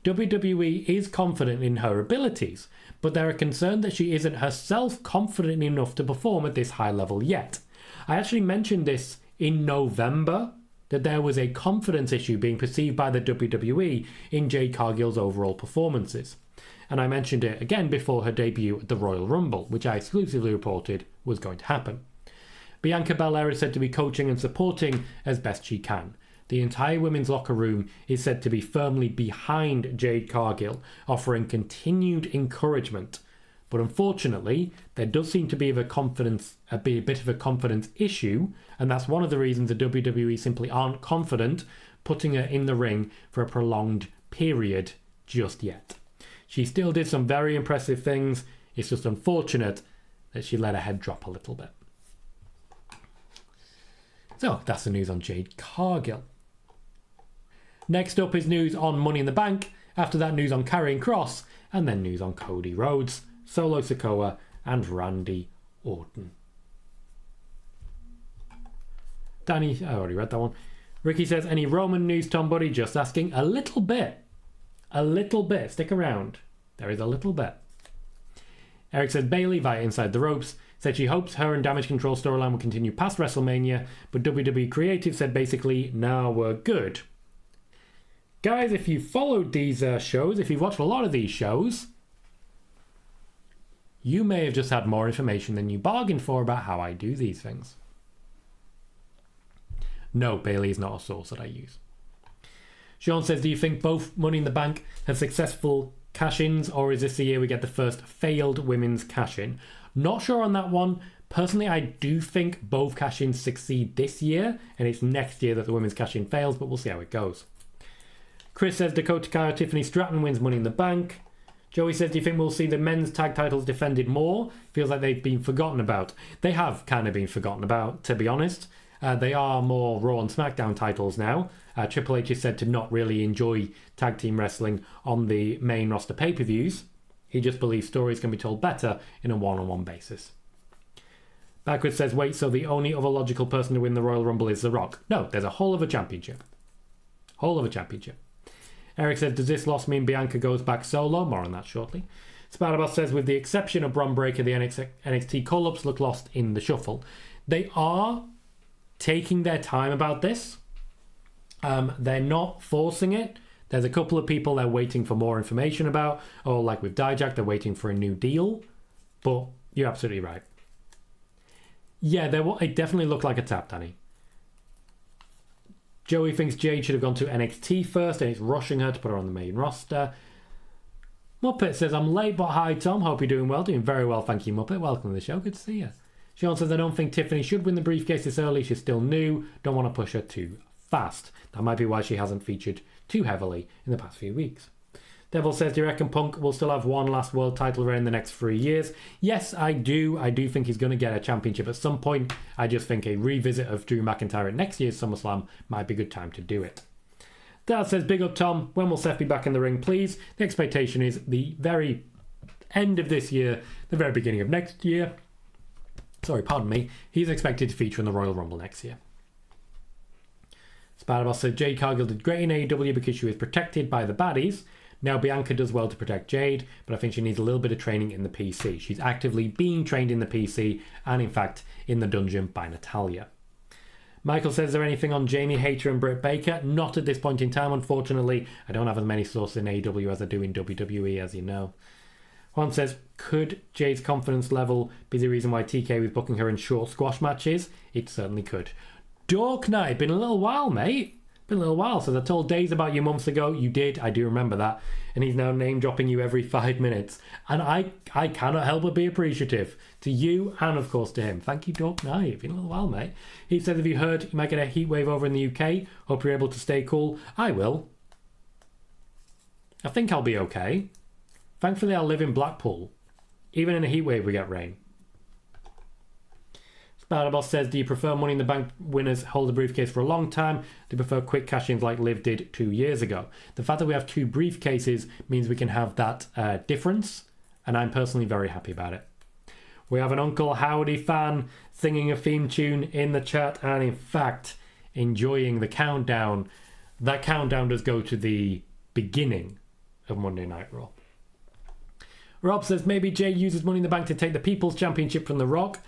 WWE is confident in her abilities, but they're concerned that she isn't herself confident enough to perform at this high level yet. I actually mentioned this in November, that there was a confidence issue being perceived by the WWE in Jade Cargill's overall performances. And I mentioned it again before her debut at the Royal Rumble, which I exclusively reported was going to happen. Bianca Belair is said to be coaching and supporting as best she can. The entire women's locker room is said to be firmly behind Jade Cargill, offering continued encouragement. But unfortunately, there does seem to be a bit of a confidence issue, and that's one of the reasons the WWE simply aren't confident putting her in the ring for a prolonged period just yet. She still did some very impressive things. It's just unfortunate that she let her head drop a little bit. So that's the news on Jade Cargill. Next up is news on Money in the Bank. After that, news on Karrion Kross, and then news on Cody Rhodes, Solo Sikoa, and Randy Orton. Danny, I already read that one. Ricky says, any Roman news, Tom Buddy? Just asking. A little bit. A little bit. Stick around. There is a little bit. Eric says, Bayley, via Inside the Ropes, said she hopes her and Damage Control storyline will continue past WrestleMania, but WWE Creative said basically, nah, we're good. Guys, if you followed these shows, if you've watched a lot of these shows, you may have just had more information than you bargained for about how I do these things. No, Bayley is not a source that I use. Sean says, do you think both Money in the Bank have successful cash-ins, or is this the year we get the first failed women's cash-in? Not sure on that one. Personally, I do think both cash-ins succeed this year, and it's next year that the women's cash-in fails, but we'll see how it goes. Chris says, Dakota Kai or Tiffany Stratton wins Money in the Bank. Joey says, do you think we'll see the men's tag titles defended more? Feels like they've been forgotten about. They have kind of been forgotten about, to be honest. They are more Raw and SmackDown titles now. Triple H is said to not really enjoy tag team wrestling on the main roster pay-per-views. He just believes stories can be told better in a one-on-one basis. Backwards says, wait, so the only other logical person to win the Royal Rumble is The Rock? No, there's a whole other championship. Whole other championship. Eric says, does this loss mean Bianca goes back solo? More on that shortly. Spider-Boss says, with the exception of Bron Breakker, the NXT call-ups look lost in the shuffle. They are taking their time about this. They're not forcing it. There's a couple of people they're waiting for more information about, or like with Dijak, they're waiting for a new deal. But you're absolutely right. Yeah, it definitely looked like a tap, Danny. Joey thinks Jade should have gone to NXT first, and it's rushing her to put her on the main roster. Muppet says, I'm late, but hi, Tom. Hope you're doing well. Doing very well, thank you, Muppet. Welcome to the show. Good to see you. Sean says, I don't think Tiffany should win the briefcase this early. She's still new. Don't want to push her too fast. That might be why she hasn't featured too heavily in the past few weeks. Devil says, do you reckon Punk will still have one last world title reign in the next 3 years? Yes, I do. I do think he's going to get a championship at some point. I just think a revisit of Drew McIntyre at next year's SummerSlam might be a good time to do it. Dad says, big up Tom. When will Seth be back in the ring, please? The expectation is the very end of this year, the very beginning of next year. Sorry, pardon me. He's expected to feature in the Royal Rumble next year. Spider-Boss said, Jade Cargill did great in AEW because she was protected by the baddies. Now, Bianca does well to protect Jade, but I think she needs a little bit of training in the PC. She's actively being trained in the PC and, in fact, in the dungeon by Natalya. Michael says, is there anything on Jamie Hayter and Britt Baker? Not at this point in time, unfortunately. I don't have as many sources in AEW as I do in WWE, as you know. Juan says, could Jade's confidence level be the reason why TK was booking her in short squash matches? It certainly could. Dork Knight, been a little while, mate. Been a little while. So I told Days about you months ago. You did. I do remember that. And he's now name dropping you every 5 minutes. And I cannot help but be appreciative to you and, of course, to him. Thank you, Dork Knight. Been a little while, mate. He says, have you heard you might get a heat wave over in the UK? Hope you're able to stay cool. I will. I think I'll be okay. Thankfully, I live in Blackpool. Even in a heat wave, we get rain. Spider-Boss says, do you prefer Money in the Bank winners hold a briefcase for a long time? Do you prefer quick cash-ins like Liv did 2 years ago? The fact that we have 2 briefcases means we can have that difference, and I'm personally very happy about it. We have an Uncle Howdy fan singing a theme tune in the chat, and in fact, enjoying the countdown. That countdown does go to the beginning of Monday Night Raw. Rob says, maybe Jay uses Money in the Bank to take the People's Championship from The Rock.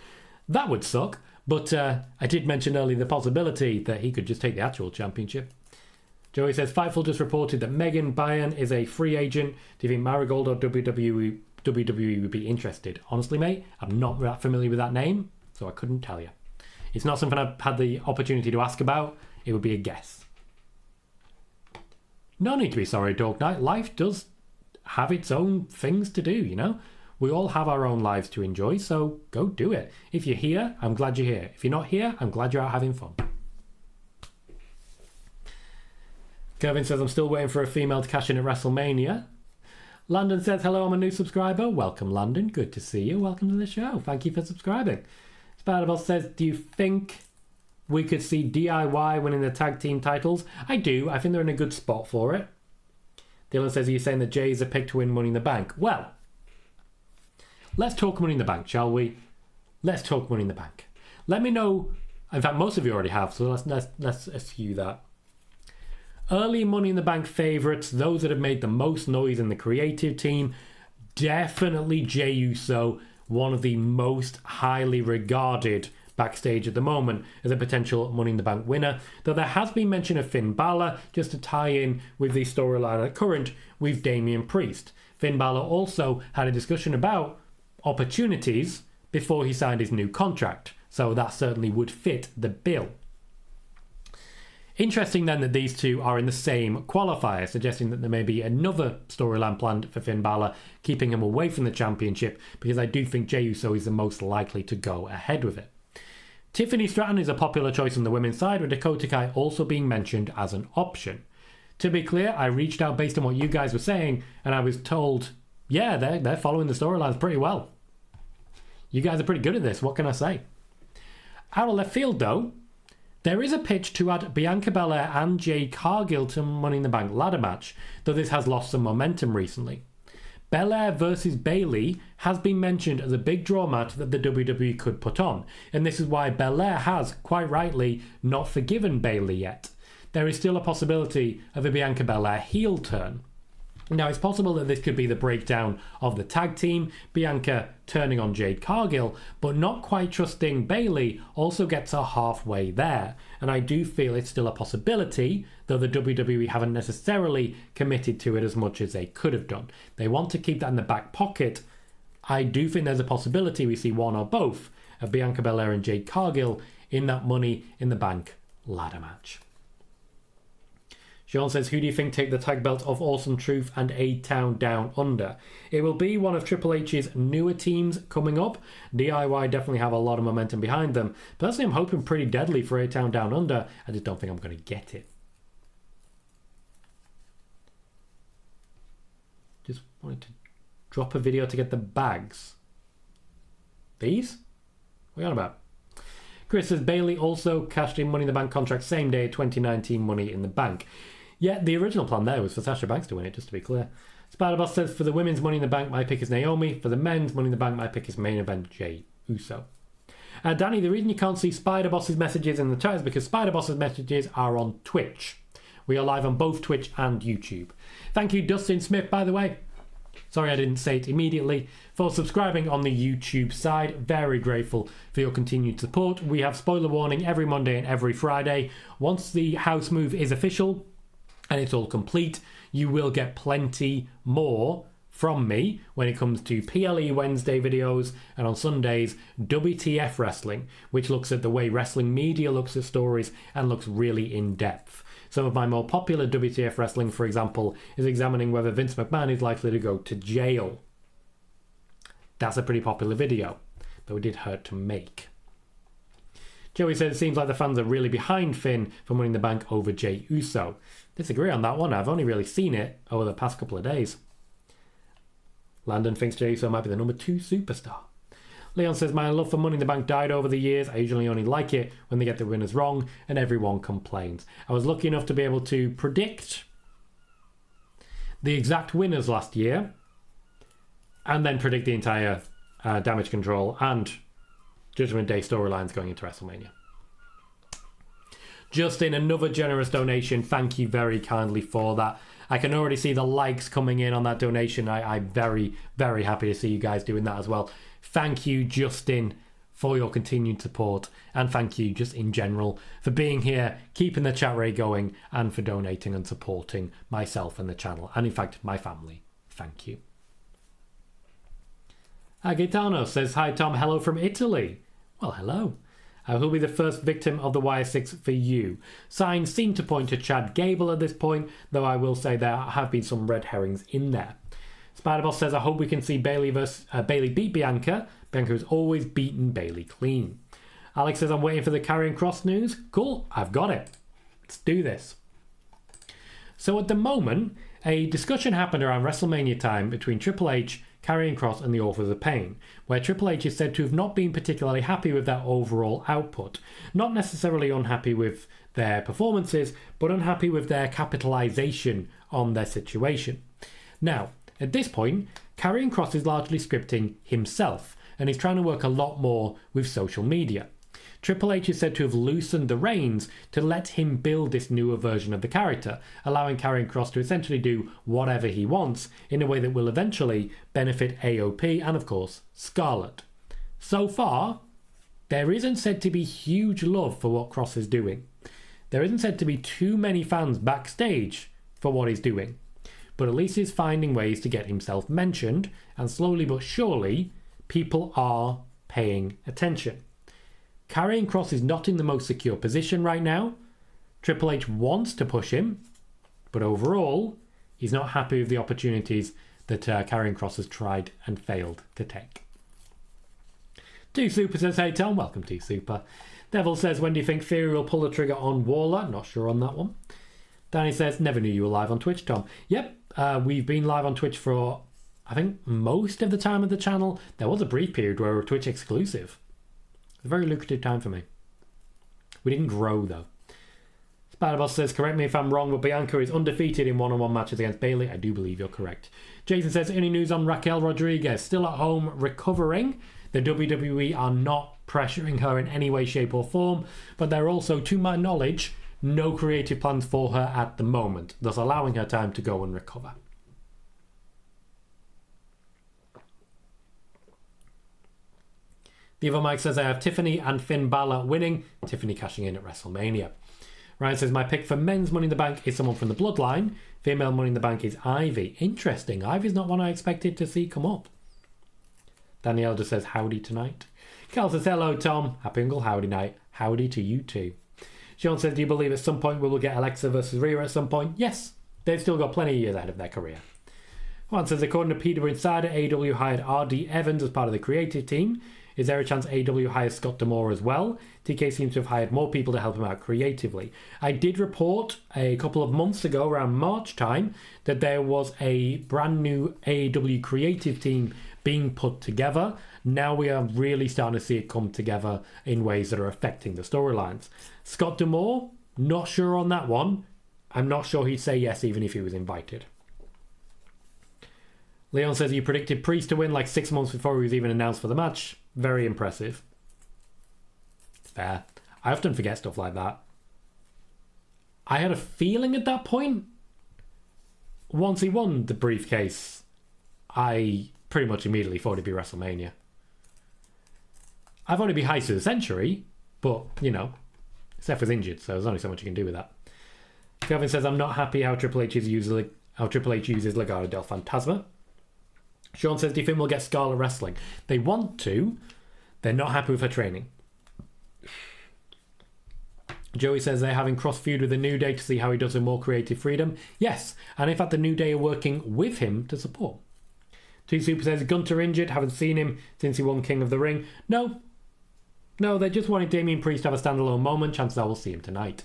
That would suck, but I did mention earlier the possibility that he could just take the actual championship. Joey says, Fightful just reported that Megan Bayern is a free agent. Do you think Marigold or WWE would be interested? Honestly, mate, I'm not that familiar with that name, so I couldn't tell you. It's not something I've had the opportunity to ask about. It would be a guess. No need to be sorry, Dog Knight. Life does have its own things to do, you know? We all have our own lives to enjoy, so go do it. If you're here, I'm glad you're here. If you're not here, I'm glad you're out having fun. Kevin says, I'm still waiting for a female to cash in at WrestleMania. Landon says, hello, I'm a new subscriber. Welcome, Landon. Good to see you. Welcome to the show. Thank you for subscribing. Spider-Boss says, do you think we could see DIY winning the tag team titles? I do. I think they're in a good spot for it. Dylan says, are you saying that Jay's a pick to win Money in the Bank? Well, let's talk Money in the Bank, shall we? Let's talk Money in the Bank. Let me know. In fact, most of you already have, so let's eschew that. Early Money in the Bank favourites, those that have made the most noise in the creative team, definitely Jey Uso, one of the most highly regarded backstage at the moment as a potential Money in the Bank winner, though there has been mention of Finn Balor, just to tie in with the storyline at current with Damian Priest. Finn Balor also had a discussion about opportunities before he signed his new contract, so that certainly would fit the bill. Interesting then that these two are in the same qualifier, suggesting that there may be another storyline planned for Finn Balor, keeping him away from the championship, because I do think Jey Uso is the most likely to go ahead with it. Tiffany Stratton is a popular choice on the women's side, with Dakota Kai also being mentioned as an option. To be clear, I reached out based on what you guys were saying, and I was told, yeah, they're following the storylines pretty well. You guys are pretty good at this, what can I say? Out of left field, though, there is a pitch to add Bianca Belair and Jade Cargill to Money in the Bank ladder match, though this has lost some momentum recently. Belair versus Bayley has been mentioned as a big draw match that the WWE could put on, and this is why Belair has, quite rightly, not forgiven Bayley yet. There is still a possibility of a Bianca Belair heel turn. Now, it's possible that this could be the breakdown of the tag team, Bianca turning on Jade Cargill, but not quite trusting Bayley also gets her halfway there. And I do feel it's still a possibility, though the WWE haven't necessarily committed to it as much as they could have done. They want to keep that in the back pocket. I do think there's a possibility we see one or both of Bianca Belair and Jade Cargill in that Money in the Bank ladder match. Sean says, who do you think take the tag belt of Awesome Truth and A-Town Down Under? It will be one of Triple H's newer teams coming up. DIY definitely have a lot of momentum behind them. Personally, I'm hoping pretty deadly for A-Town Down Under. I just don't think I'm going to get it. Just wanted to drop a video to get the bags. These? What are you on about? Chris says, Bayley also cashed in Money in the Bank contract same day, 2019 Money in the Bank. Yeah, the original plan there was for Sasha Banks to win it, just to be clear. Spider-Boss says, for the women's Money in the Bank, my pick is Naomi. For the men's Money in the Bank, my pick is main event Jey Uso. Danny, the reason you can't see Spider-Boss's messages in the chat is because Spider-Boss's messages are on Twitch. We are live on both Twitch and YouTube. Thank you, Dustin Smith, by the way. Sorry I didn't say it immediately. For subscribing on the YouTube side, very grateful for your continued support. We have spoiler warning every Monday and every Friday. Once the house move is official and it's all complete, you will get plenty more from me when it comes to PLE Wednesday videos, and on Sundays WTF Wrestling, which looks at the way wrestling media looks at stories and looks really in depth. Some of my more popular WTF Wrestling, for example, is examining whether Vince McMahon is likely to go to jail. That's a pretty popular video, though it did hurt to make. Joey said it seems like the fans are really behind Finn for winning the bank over Jey Uso. Disagree on that one. I've only really seen it over the past couple of days. Landon thinks Jey Uso might be the number 2 superstar. Leon says, my love for Money in the Bank died over the years. I usually only like it when they get the winners wrong and everyone complains. I was lucky enough to be able to predict the exact winners last year and then predict the entire Damage Control and Judgment Day storylines going into WrestleMania. Justin, another generous donation. Thank you very kindly for that. I can already see the likes coming in on that donation. I'm very, very happy to see you guys doing that as well. Thank you, Justin, for your continued support. And thank you, just in general, for being here, keeping the chat rate going, and for donating and supporting myself and the channel. And in fact, my family. Thank you. Agitano says, hi, Tom. Hello from Italy. Well, hello. Who'll be the first victim of the Y6 for you? Signs seem to point to Chad Gable at this point, though I will say there have been some red herrings in there. Spiderboss says, I hope we can see Bayley beat Bianca. Bianca has always beaten Bayley clean. Alex says, I'm waiting for the Karrion Kross news. Cool, I've got it. Let's do this. So at the moment, a discussion happened around WrestleMania time between Triple H, Karrion Kross and the Authors of Pain, where Triple H is said to have not been particularly happy with their overall output. Not necessarily unhappy with their performances, but unhappy with their capitalization on their situation. Now, at this point, Karrion Kross is largely scripting himself, and he's trying to work a lot more with social media. Triple H is said to have loosened the reins to let him build this newer version of the character, allowing Karrion Kross to essentially do whatever he wants in a way that will eventually benefit AOP and, of course, Scarlett. So far, there isn't said to be huge love for what Kross is doing. There isn't said to be too many fans backstage for what he's doing, but at least he's finding ways to get himself mentioned, and slowly but surely, people are paying attention. Karrion Kross is not in the most secure position right now. Triple H wants to push him, but overall, he's not happy with the opportunities that Karrion Kross has tried and failed to take. 2 Super says, hey Tom, welcome to Super. Devil says, when do you think Theory will pull the trigger on Waller? Not sure on that one. Danny says, never knew you were live on Twitch, Tom. Yep, we've been live on Twitch for, I think, most of the time of the channel. There was a brief period where we were Twitch exclusive. A very lucrative time for me. We didn't grow though. Spiderboss says, correct me if I'm wrong, but Bianca is undefeated in one-on-one matches against Bayley. I do believe you're correct. Jason says, any news on Raquel Rodriguez? Still at home recovering. The WWE are not pressuring her in any way, shape or form, but they're also, to my knowledge, no creative plans for her at the moment, thus allowing her time to go and recover. The other Mike says, I have Tiffany and Finn Balor winning. Tiffany cashing in at WrestleMania. Ryan says, my pick for men's Money in the Bank is someone from the Bloodline. Female Money in the Bank is Ivy. Interesting. Ivy's not one I expected to see come up. Danielle just says, howdy tonight. Cal says, hello, Tom. Happy Uncle Howdy night. Howdy to you too. Sean says, do you believe at some point we will get Alexa versus Rhea at some point? Yes. They've still got plenty of years ahead of their career. Juan says, according to PWInsider, AEW hired R.D. Evans as part of the creative team. Is there a chance AEW hires Scott D'Amore as well? TK seems to have hired more people to help him out creatively. I did report a couple of months ago, around March time, that there was a brand new AEW creative team being put together. Now we are really starting to see it come together in ways that are affecting the storylines. Scott D'Amore, not sure on that one. I'm not sure he'd say yes even if he was invited. Leon says he predicted Priest to win like 6 months before he was even announced for the match. Very impressive. It's fair. I often forget stuff like that. I had a feeling at that point, once he won the briefcase, I pretty much immediately thought it'd be WrestleMania. I thought it'd be Heist of the Century, but, you know, Seth was injured, so there's only so much you can do with that. Kelvin says, I'm not happy how Triple H uses Legado del Fantasma. Sean says, do you think we'll get Scarlet wrestling? They want to. They're not happy with her training. Joey says they're having Kross feud with the New Day to see how he does with more creative freedom. Yes, and in fact the New Day are working with him to support. T Super says, Gunther injured, haven't seen him since he won King of the Ring. No, they're just wanting Damian Priest to have a standalone moment. Chances are we'll see him tonight.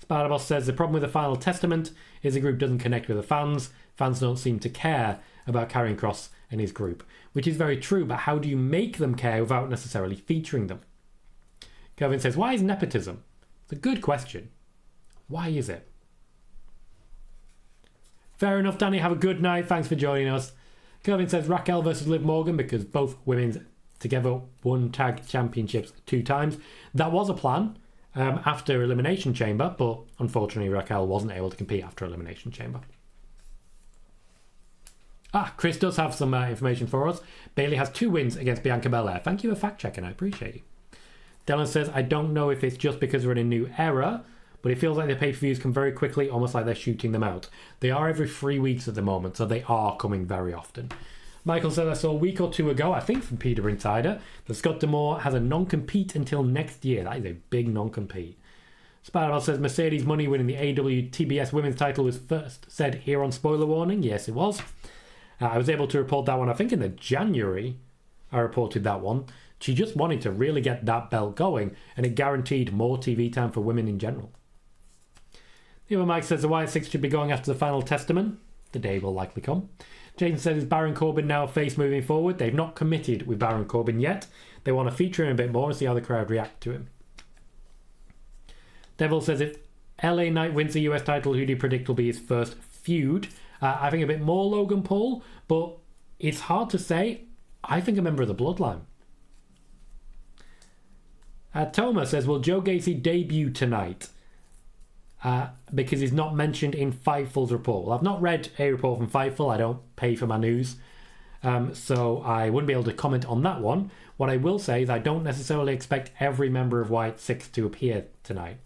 Spider-Boss says the problem with the Final Testament is the group doesn't connect with the fans. Fans don't seem to care about Karrion Kross and his group, which is very true, but how do you make them care without necessarily featuring them? Kevin says, why is nepotism? It's a good question. Why is it? Fair enough, Danny. Have a good night. Thanks for joining us. Kevin says Raquel versus Liv Morgan because both women together won tag championships 2 times. That was a plan after Elimination Chamber, but unfortunately Raquel wasn't able to compete after Elimination Chamber. Chris does have some information for us. Bayley has 2 wins against Bianca Belair. Thank you for fact-checking. I appreciate you. Dylan says, I don't know if it's just because we're in a new era, but it feels like the pay-per-views come very quickly, almost like they're shooting them out. They are every 3 weeks at the moment, so they are coming very often. Michael says, I saw a week or 2 ago, I think from PWInsider, that Scott D'Amore has a non-compete until next year. That is a big non-compete. Spider-Man says, Mercedes Money winning the AEW TBS women's title was first said here on Spoiler Warning. Yes, it was. I was able to report that one, I think in the January, I reported that one. She just wanted to really get that belt going, and it guaranteed more TV time for women in general. The other Mike says the Wyatt Six should be going after the Final Testament. The day will likely come. Jason says, is Baron Corbin now a face moving forward? They've not committed with Baron Corbin yet. They want to feature him a bit more and see how the crowd react to him. Devil says, if LA Knight wins the US title, who do you predict will be his first feud? I think a bit more Logan Paul, but it's hard to say. I think a member of the Bloodline. Toma says, will Joe Gacy debut tonight? Because he's not mentioned in Fightful's report. Well, I've not read a report from Fightful. I don't pay for my news. So I wouldn't be able to comment on that one. What I will say is I don't necessarily expect every member of Wyatt Six to appear tonight.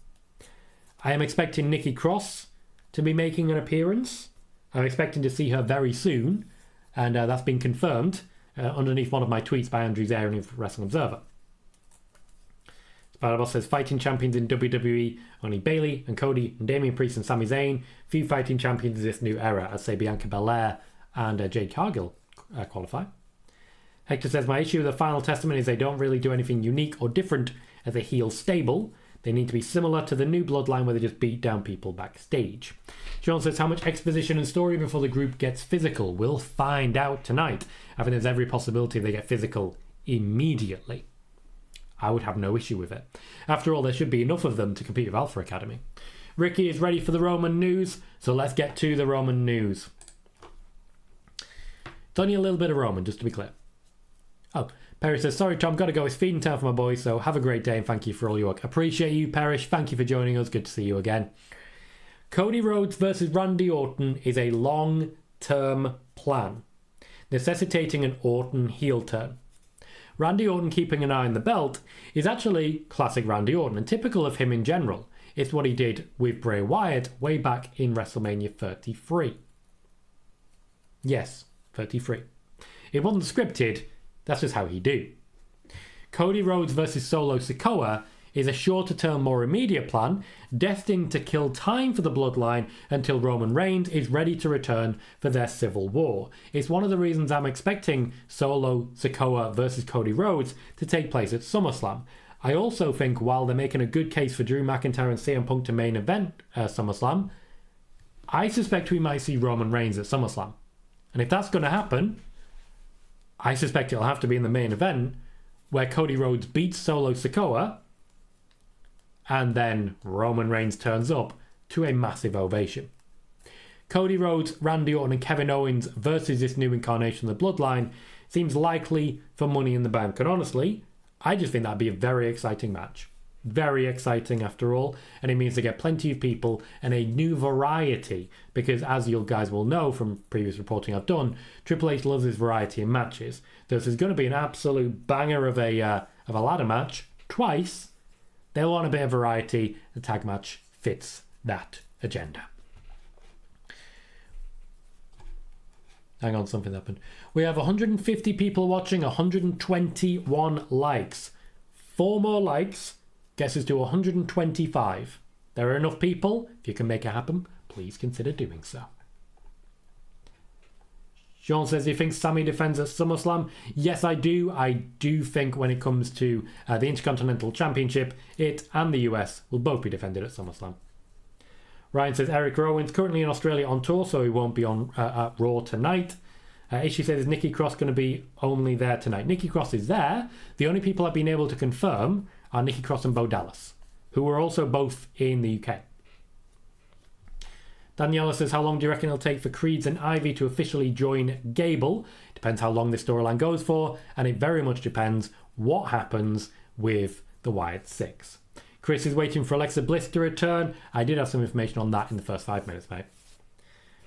I am expecting Nikki Cross to be making an appearance. I'm expecting to see her very soon. And that's been confirmed underneath one of my tweets by Andrew Zarian of Wrestling Observer. Spider-Boss says, fighting champions in WWE, only Bayley and Cody and Damian Priest and Sami Zayn. Few fighting champions in this new era, I'd say Bianca Belair and Jade Cargill qualify. Hector says, my issue with the Final Testament is they don't really do anything unique or different as a heel stable. They need to be similar to the new Bloodline where they just beat down people backstage. Sean says, how much exposition and story before the group gets physical? We'll find out tonight. I think there's every possibility they get physical immediately. I would have no issue with it. After all, there should be enough of them to compete with Alpha Academy. Ricky is ready for the Roman news, so let's get to the Roman news. It's only a little bit of Roman, just to be clear. Oh, Perry says, sorry Tom, gotta go. It's feeding time for my boys, so have a great day and thank you for all your work. Appreciate you, Parrish. Thank you for joining us. Good to see you again. Cody Rhodes versus Randy Orton is a long-term plan, necessitating an Orton heel turn. Randy Orton keeping an eye on the belt is actually classic Randy Orton and typical of him in general. It's what he did with Bray Wyatt way back in WrestleMania 33. Yes, 33. It wasn't scripted, that's just how he do. Cody Rhodes versus Solo Sikoa is a shorter term, more immediate plan, destined to kill time for the Bloodline until Roman Reigns is ready to return for their civil war. It's one of the reasons I'm expecting Solo Sikoa versus Cody Rhodes to take place at SummerSlam. I also think while they're making a good case for Drew McIntyre and CM Punk to main event SummerSlam, I suspect we might see Roman Reigns at SummerSlam. And if that's going to happen, I suspect it'll have to be in the main event where Cody Rhodes beats Solo Sikoa and then Roman Reigns turns up to a massive ovation. Cody Rhodes, Randy Orton and Kevin Owens versus this new incarnation of the Bloodline seems likely for Money in the Bank. And honestly, I just think that'd be a very exciting match. Very exciting after all, and it means they get plenty of people and a new variety, because as you guys will know from previous reporting I've done, Triple H loves his variety in matches. So if there's going to be an absolute banger of a ladder match twice, they'll want a bit of variety. The tag match fits that agenda. Hang on, something happened. We have 150 people watching, 121 likes. 4 more likes gets us to 125. There are enough people. If you can make it happen, please consider doing so. Sean says he thinks Sami defends at SummerSlam. Yes, I do. I do think when it comes to the Intercontinental Championship, it and the US will both be defended at SummerSlam. Ryan says Eric Rowan's currently in Australia on tour, so he won't be on at Raw tonight. Ishii says, is Nikki Cross going to be only there tonight? Nikki Cross is there. The only people I've been able to confirm are Nikki Cross and Bo Dallas, who were also both in the UK. Daniela says, how long do you reckon it'll take for Creeds and Ivy to officially join Gable? Depends how long this storyline goes for, and it very much depends what happens with the Wyatt Six. Chris is waiting for Alexa Bliss to return. I did have some information on that in the first 5 minutes, mate.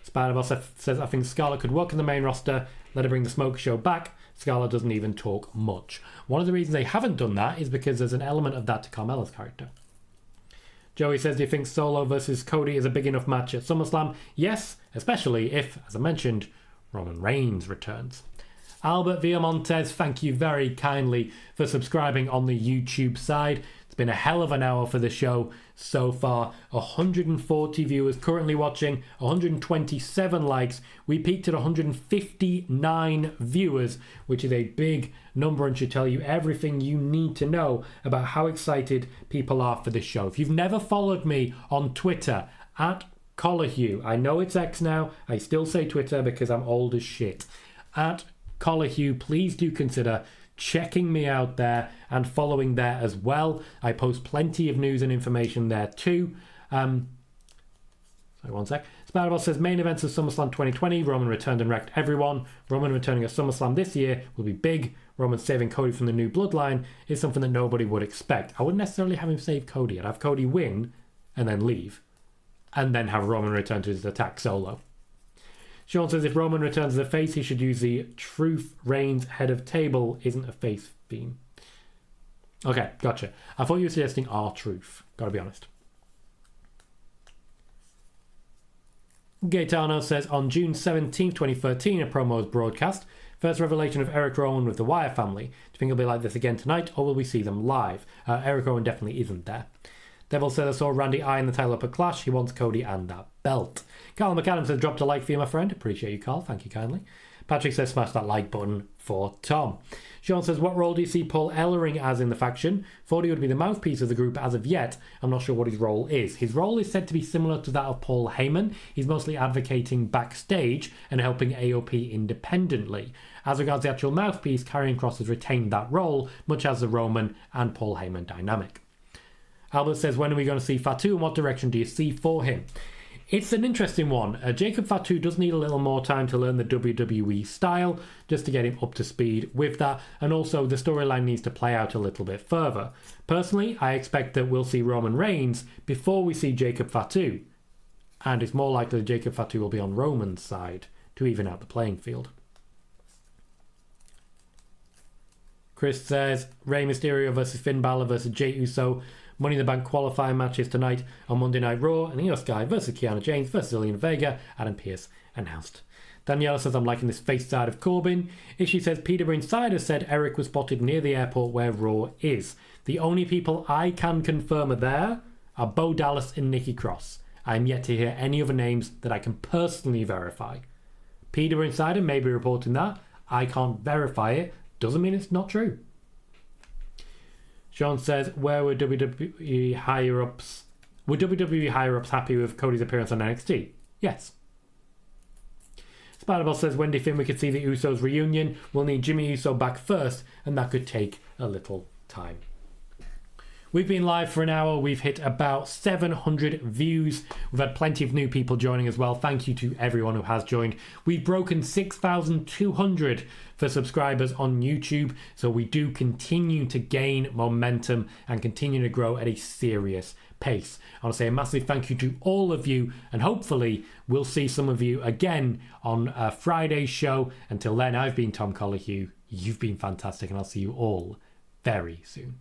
Spider-Boss says, I think Scarlett could work in the main roster. Let her bring the Smoke Show back. Scarlett doesn't even talk much. One of the reasons they haven't done that is because there's an element of that to Carmella's character. Joey says, do you think Solo versus Cody is a big enough match at SummerSlam? Yes, especially if, as I mentioned, Roman Reigns returns. Albert Villamontes, thank you very kindly for subscribing on the YouTube side. It's been a hell of an hour for the show so far. 140 viewers currently watching, 127 likes. We peaked at 159 viewers, which is a big number and should tell you everything you need to know about how excited people are for this show. If you've never followed me on Twitter, at Colohue, I know it's X now, I still say Twitter because I'm old as shit, at Colohue, please do consider checking me out there and following there as well. I post plenty of news and information there too. Sorry, one sec. Spider-Boss says, main events of SummerSlam 2020, Roman returned and wrecked everyone. Roman returning at SummerSlam this year will be big. Roman saving Cody from the new bloodline is something that nobody would expect. I wouldn't necessarily have him save Cody. I'd have Cody win and then leave, and then have Roman return to his attack solo. Sean says, if Roman returns as a face, he should use the Truth Reigns head of table isn't a face theme. Okay, gotcha. I thought you were suggesting R-Truth. Gotta be honest. Gaetano says, on June 17th, 2013, a promo was broadcast. First revelation of Eric Rowan with the Wyatt family. Do you think it'll be like this again tonight, or will we see them live? Eric Rowan definitely isn't there. Devil says, I saw Randy eyeing the title up at Clash. He wants Cody and that belt. Carl McAdams says, dropped a like for you, my friend. Appreciate you, Carl. Thank you kindly. Patrick says, smash that like button for Tom. Sean says, what role do you see Paul Ellering as in the faction? Thought he would be the mouthpiece of the group as of yet. I'm not sure what his role is. His role is said to be similar to that of Paul Heyman. He's mostly advocating backstage and helping AOP independently. As regards the actual mouthpiece, Karrion Kross has retained that role, much as the Roman and Paul Heyman dynamic. Albert says, when are we going to see Fatu and what direction do you see for him? It's an interesting one. Jacob Fatu does need a little more time to learn the WWE style, just to get him up to speed with that, and also the storyline needs to play out a little bit further. Personally, I expect that we'll see Roman Reigns before we see Jacob Fatu, and it's more likely that Jacob Fatu will be on Roman's side to even out the playing field. Chris says, Rey Mysterio versus Finn Balor versus Jey Uso. Money in the Bank qualifying matches tonight on Monday Night Raw, and Io Sky versus Kiana James versus Zelina Vega. Adam Pearce announced. Daniela says, I'm liking this face side of Corbin. Ishii says, PWInsider said Eric was spotted near the airport where Raw is. The only people I can confirm are there are Bo Dallas and Nikki Cross. I am yet to hear any other names that I can personally verify. PWInsider may be reporting that. I can't verify it. Doesn't mean it's not true. Sean says, where were WWE higher-ups? Were WWE higher-ups happy with Cody's appearance on NXT? Yes. Spider-Ball says, when do you think we could see the Usos reunion? We'll need Jimmy Uso back first, and that could take a little time. We've been live for an hour. We've hit about 700 views. We've had plenty of new people joining as well. Thank you to everyone who has joined. We've broken 6,200 for subscribers on YouTube. So we do continue to gain momentum and continue to grow at a serious pace. I want to say a massive thank you to all of you, and hopefully we'll see some of you again on Friday's show. Until then, I've been Tom Colohue. You've been fantastic, and I'll see you all very soon.